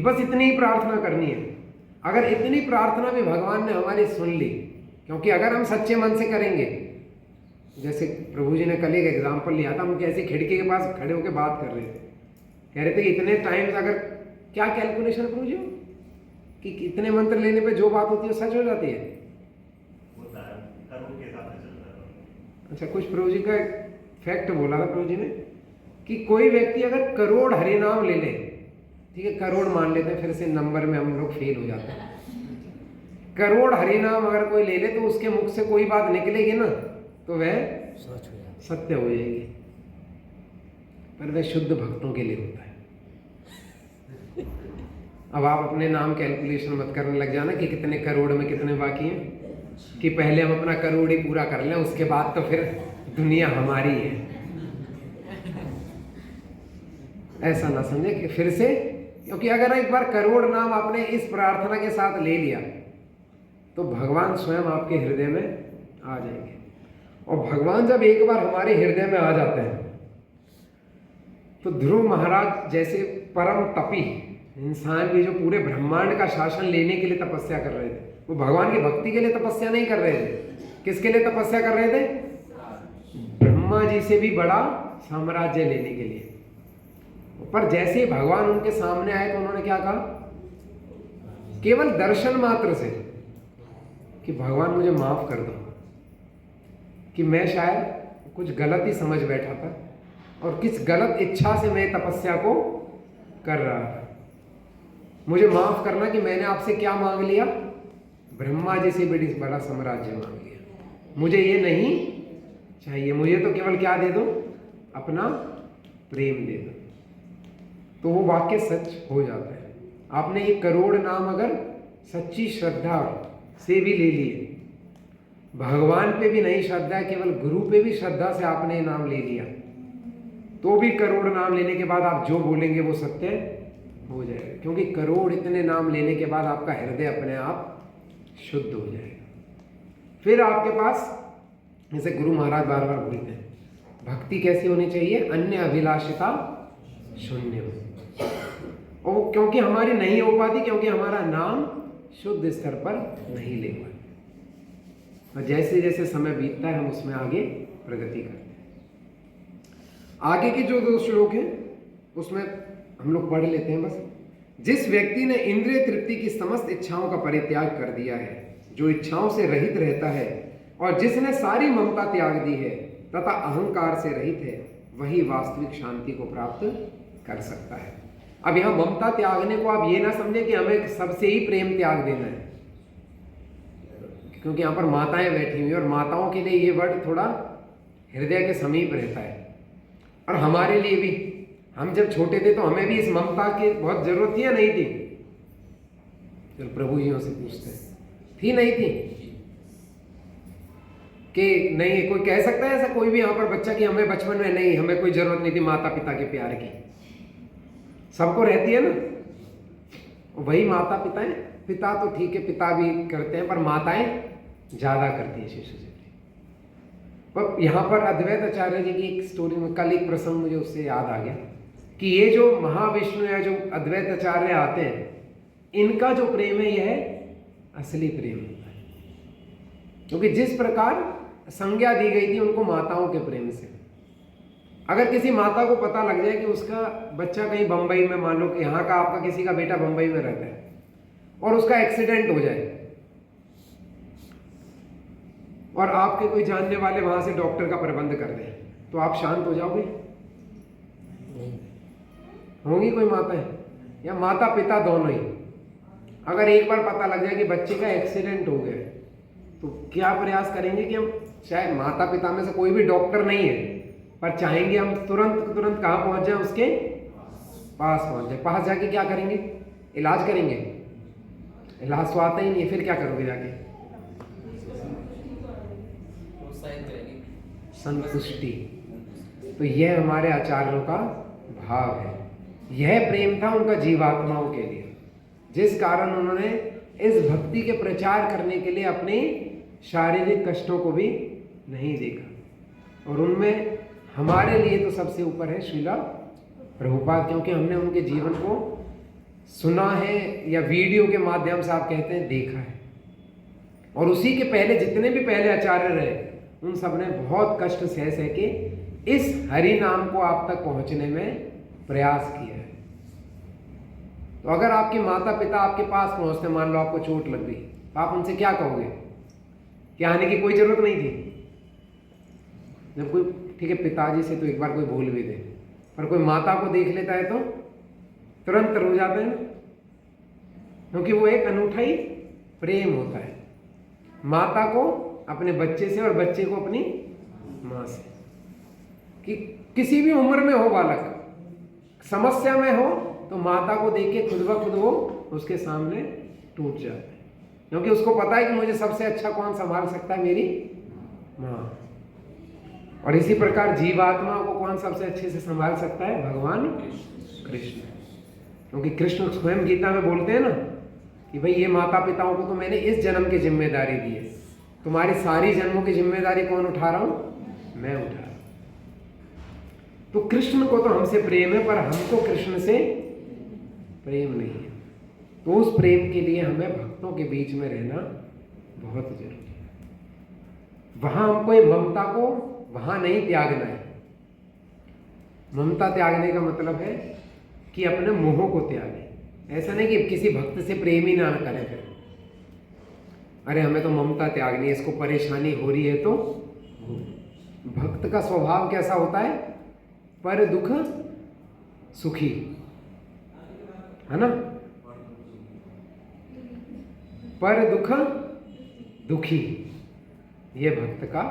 बस इतनी ही प्रार्थना करनी है। अगर इतनी प्रार्थना भी भगवान ने हमारी सुन ली, क्योंकि अगर हम सच्चे मन से करेंगे, जैसे प्रभु जी ने कल एक एग्जाम्पल लिया था, हम कैसे खिड़की के पास खड़े होकर बात कर रहे थे, कह रहे थे कि इतने टाइम्स अगर, क्या कैलकुलेशन प्रभु जी कि इतने मंत्र लेने पे जो बात होती है सच हो जाती है? अच्छा, कुछ प्रभु जी का फैक्ट बोला था प्रभु जी ने कि कोई व्यक्ति अगर करोड़ हरि नाम ले ले, ठीक है, करोड़ मान लेते हैं, फिर से नंबर में हम लोग फेल हो जाते हैं, करोड़ हरि नाम अगर कोई ले ले तो उसके मुख से कोई बात निकलेगी ना तो वह सत्य हो जाएगी, पर वह शुद्ध भक्तों के लिए होता है। अब आप अपने नाम कैलकुलेशन मत करने लग जाना कि कितने करोड़ में कितने बाकी हैं, कि पहले हम अपना करोड़ ही पूरा कर लें, उसके बाद तो फिर दुनिया हमारी है। ऐसा ना समझे कि फिर से, क्योंकि अगर एक बार करोड़ नाम आपने इस प्रार्थना के साथ ले लिया तो भगवान स्वयं आपके हृदय में आ जाएंगे। और भगवान जब एक बार हमारे हृदय में आ जाते हैं तो ध्रुव महाराज जैसे परम तपी इंसान भी, जो पूरे ब्रह्मांड का शासन लेने के लिए तपस्या कर रहे थे, वो भगवान की भक्ति के लिए तपस्या नहीं कर रहे थे, किसके लिए तपस्या कर रहे थे? ब्रह्मा जी से भी बड़ा साम्राज्य लेने के लिए। पर जैसे ही भगवान उनके सामने आए तो उन्होंने क्या कहा? केवल दर्शन मात्र से कि भगवान मुझे माफ कर दो, कि मैं शायद कुछ गलत ही समझ बैठा था और किस गलत इच्छा से मैं तपस्या को कर रहा था, मुझे माफ करना कि मैंने आपसे क्या मांग लिया? ब्रह्मा जी से बड़ा साम्राज्य मांग लिया। मुझे ये नहीं चाहिए, मुझे तो केवल क्या दे दो? अपना प्रेम दे दो। तो वो वाक्य सच हो जाता है। आपने ये करोड़ नाम अगर सच्ची श्रद्धा से भी ले लिए भगवान पे भी नहीं श्रद्धा है, केवल गुरु पे भी श्रद्धा से आपने नाम ले लिया, तो भी करोड़ नाम लेने के बाद आप जो बोलेंगे वो सत्य हो जाएगा, क्योंकि करोड़ इतने नाम लेने के बाद आपका हृदय अपने आप शुद्ध हो जाएगा। फिर आपके पास, जैसे गुरु महाराज बार बार बोलते हैं, भक्ति कैसी होनी चाहिए? अन्य अभिलाषिता शून्य हो। और क्योंकि हमारी नहीं हो पाती, क्योंकि हमारा नाम शुद्ध स्तर पर नहीं ले पाते, और जैसे जैसे समय बीतता है हम उसमें आगे प्रगति करते हैं। आगे के जो 2 श्लोक हैं उसमें हम लोग पढ़ लेते हैं बस। जिस व्यक्ति ने इंद्रिय तृप्ति की समस्त इच्छाओं का परित्याग कर दिया है, जो इच्छाओं से रहित रहता है, और जिसने सारी ममता त्याग दी है तथा अहंकार से रहित है, वही वास्तविक शांति को प्राप्त कर सकता है। अब यहां ममता त्यागने को आप ये ना समझे कि हमें सबसे ही प्रेम त्याग देना है, क्योंकि यहां पर माताएं बैठी हुई और माताओं के लिए ये वर्ड थोड़ा हृदय के समीप रहता है, और हमारे लिए भी। हम जब छोटे थे तो हमें भी इस ममता की बहुत जरूरत थी या नहीं थी? चलो प्रभु जियों से पूछते हैं, थी नहीं थी? कि नहीं कोई कह सकता है ऐसा, कोई भी यहाँ पर बच्चा कि हमें बचपन में नहीं, हमें कोई जरूरत नहीं थी माता पिता के प्यार की? सबको रहती है ना। वही माता पिता है, पिता तो ठीक है, पिता भी करते हैं, पर माताएं ज्यादा करती है शिशु से। पर यहाँ पर अद्वैत आचार्य जी की एक स्टोरी में कल एक प्रसंग मुझे उससे याद आ गया कि ये जो महाविष्णु या जो अद्वैत आचार्य आते हैं, इनका जो प्रेम है यह असली प्रेम होता है, क्योंकि जिस प्रकार संज्ञा दी गई थी उनको माताओं के प्रेम से। अगर किसी माता को पता लग जाए कि उसका बच्चा कहीं बंबई में, मान लो कि यहाँ का आपका किसी का बेटा बंबई में रहता है और उसका एक्सीडेंट हो जाए, और आपके कोई जानने वाले वहां से डॉक्टर का प्रबंध कर दें, तो आप शांत हो जाओगे? होंगी कोई माताएं या माता पिता दोनों ही? अगर एक बार पता लग जाए कि बच्चे का एक्सीडेंट हो गया, तो क्या प्रयास करेंगे कि हम, शायद माता पिता में से कोई भी डॉक्टर नहीं है, पर चाहेंगे हम तुरंत कहाँ पहुंच जाए? उसके पास पहुंच जाए। पास जाके क्या करेंगे? इलाज करेंगे? इलाज तो आता ही नहीं है, फिर क्या करोगे जाके? संतुष्टि। तो यह हमारे आचार्यों का भाव है, यह प्रेम था उनका जीवात्माओं के लिए, जिस कारण उन्होंने इस भक्ति के प्रचार करने के लिए अपने शारीरिक कष्टों को भी नहीं देखा। और उनमें हमारे लिए तो सबसे ऊपर है श्रीला प्रभुपाद, क्योंकि हमने उनके जीवन को सुना है या वीडियो के माध्यम से आप कहते हैं देखा है, और उसी के पहले जितने भी पहले आचार्य रहे उन सब ने बहुत कष्ट सह के इस हरि नाम को आप तक पहुंचने में प्रयास किया है। तो अगर आपके माता पिता आपके पास पहुंचते, मान लो आपको चोट लग गई, तो आप उनसे क्या कहोगे? कि आने की कोई जरूरत नहीं थी? जब कोई, ठीक है पिताजी से तो एक बार कोई भूल भी दे, पर कोई माता को देख लेता है तो तुरंत रो जाते हैं, क्योंकि वो एक अनूठा ही प्रेम होता है, माता को अपने बच्चे से और बच्चे को अपनी माँ से। कि किसी भी उम्र में हो बालक, समस्या में हो तो माता को देख के खुद ब खुद वो उसके सामने टूट जाता है, क्योंकि उसको पता है कि मुझे सबसे अच्छा कौन संभाल सकता है? मेरी माँ। और इसी प्रकार जीवात्मा को कौन सबसे अच्छे से संभाल सकता है? भगवान कृष्ण। क्योंकि कृष्ण स्वयं गीता में बोलते हैं ना कि भाई ये माता पिताओं को तो मैंने इस जन्म की जिम्मेदारी दी है, तुम्हारी सारी जन्मों की जिम्मेदारी कौन उठा रहा हूं? मैं उठा रहा हूं। तो कृष्ण को तो हमसे प्रेम है, पर हमको कृष्ण से प्रेम नहीं है। तो उस प्रेम के लिए हमें भक्तों के बीच में रहना बहुत जरूरी है। वहां हमको ये ममता को वहां नहीं त्यागना है। ममता त्यागने का मतलब है कि अपने मोह को त्यागें। ऐसा नहीं कि किसी भक्त से प्रेम ही ना करें, फिर अरे हमें तो ममता त्यागनी है, इसको परेशानी हो रही है तो। भक्त का स्वभाव कैसा होता है? पर दुख सुखी, है ना? पर दुख दुखी, ये भक्त का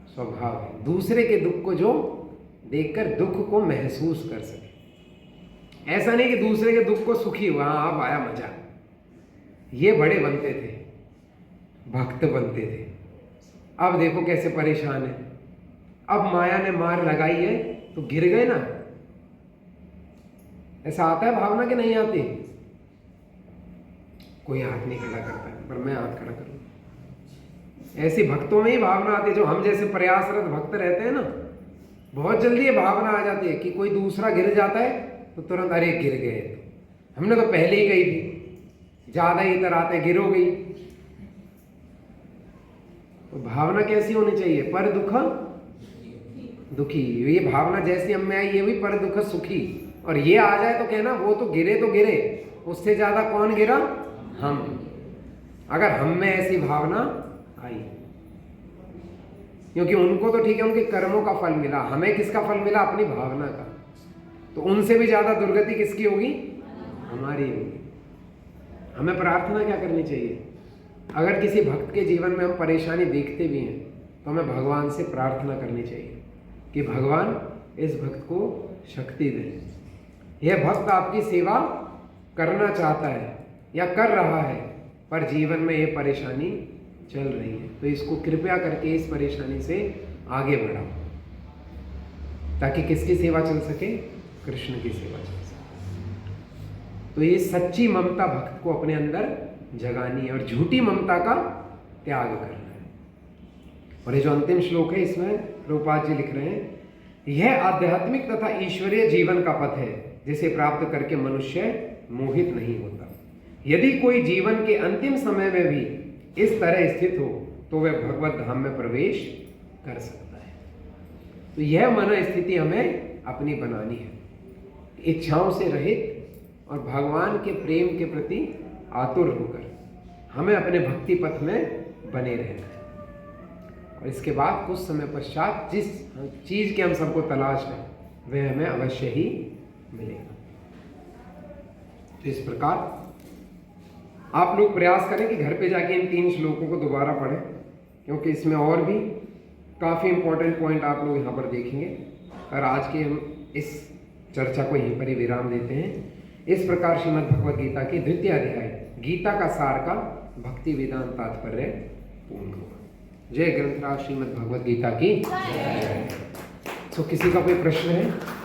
स्वभाव है। दूसरे के दुख को जो देखकर दुख को महसूस कर सके। ऐसा नहीं कि दूसरे के दुख को सुखी हुआ, हाँ अब आया मजा। ये बड़े बनते थे, भक्त बनते थे। अब देखो कैसे परेशान है। अब माया ने मार लगाई है तो गिर गए ना। ऐसा आता है भावना कि नहीं आती? कोई हाथ नहीं खड़ा करता है, पर मैं हाथ खड़ा करूं। ऐसी भक्तों में ही भावना आती है। जो हम जैसे प्रयासरत भक्त रहते हैं ना, बहुत जल्दी ये भावना आ जाती है कि कोई दूसरा गिर जाता है तो तुरंत अरे गिर गए। हमने तो पहले ही कही थी, ज्यादा ही इतराते गिरोगी। तो भावना कैसी होनी चाहिए? पर दुख दुखी। ये भावना जैसी हम में आई, ये भी पर दुख सुखी। और ये आ जाए तो कहना वो तो गिरे, उससे ज्यादा कौन गिरा? हम। अगर हम में ऐसी भावना आई, क्योंकि उनको तो ठीक है, उनके कर्मों का फल मिला, हमें किसका फल मिला? अपनी भावना का। तो उनसे भी ज्यादा दुर्गति किसकी होगी? हमारी होगी। हमें प्रार्थना क्या करनी चाहिए? अगर किसी भक्त के जीवन में हम परेशानी देखते भी हैं तो हमें भगवान से प्रार्थना करनी चाहिए कि भगवान इस भक्त को शक्ति दें। यह भक्त आपकी सेवा करना चाहता है या कर रहा है, पर जीवन में ये परेशानी चल रही है, तो इसको कृपया करके इस परेशानी से आगे बढ़ाओ, ताकि किसकी सेवा चल सके? कृष्ण की सेवा चल सके। तो ये सच्ची ममता भक्त को अपने अंदर जगानी है और झूठी ममता का त्याग करना है। और ये जो अंतिम श्लोक है, इसमें प्रभुपाद जी लिख रहे हैं, यह आध्यात्मिक तथा ईश्वरीय जीवन का पथ है जिसे प्राप्त करके मनुष्य मोहित नहीं होता। यदि कोई जीवन के अंतिम समय में भी इस तरह स्थित हो तो वह भगवत धाम में प्रवेश कर सकता है। तो यह मन स्थिति हमें अपनी बनानी है, इच्छाओं से रहित और भगवान के प्रेम के प्रति आतुर होकर हमें अपने भक्ति पथ में बने रहना है। और इसके बाद कुछ समय पश्चात जिस चीज की हम सबको तलाश है वह हमें अवश्य ही मिलेगा। तो इस प्रकार आप लोग प्रयास करें कि घर पे जाके इन 3 श्लोकों को दोबारा पढ़ें, क्योंकि इसमें और भी काफ़ी इंपॉर्टेंट पॉइंट आप लोग यहाँ पर देखेंगे। और आज के हम इस चर्चा को यहीं पर ही विराम देते हैं। इस प्रकार श्रीमद् भगवद गीता की 2य अध्याय गीता का सार का भक्ति वेदांत तात्पर्य पूर्ण हुआ। जय ग्रंथराज श्रीमद् भगवद गीता की। तो किसी का कोई प्रश्न है?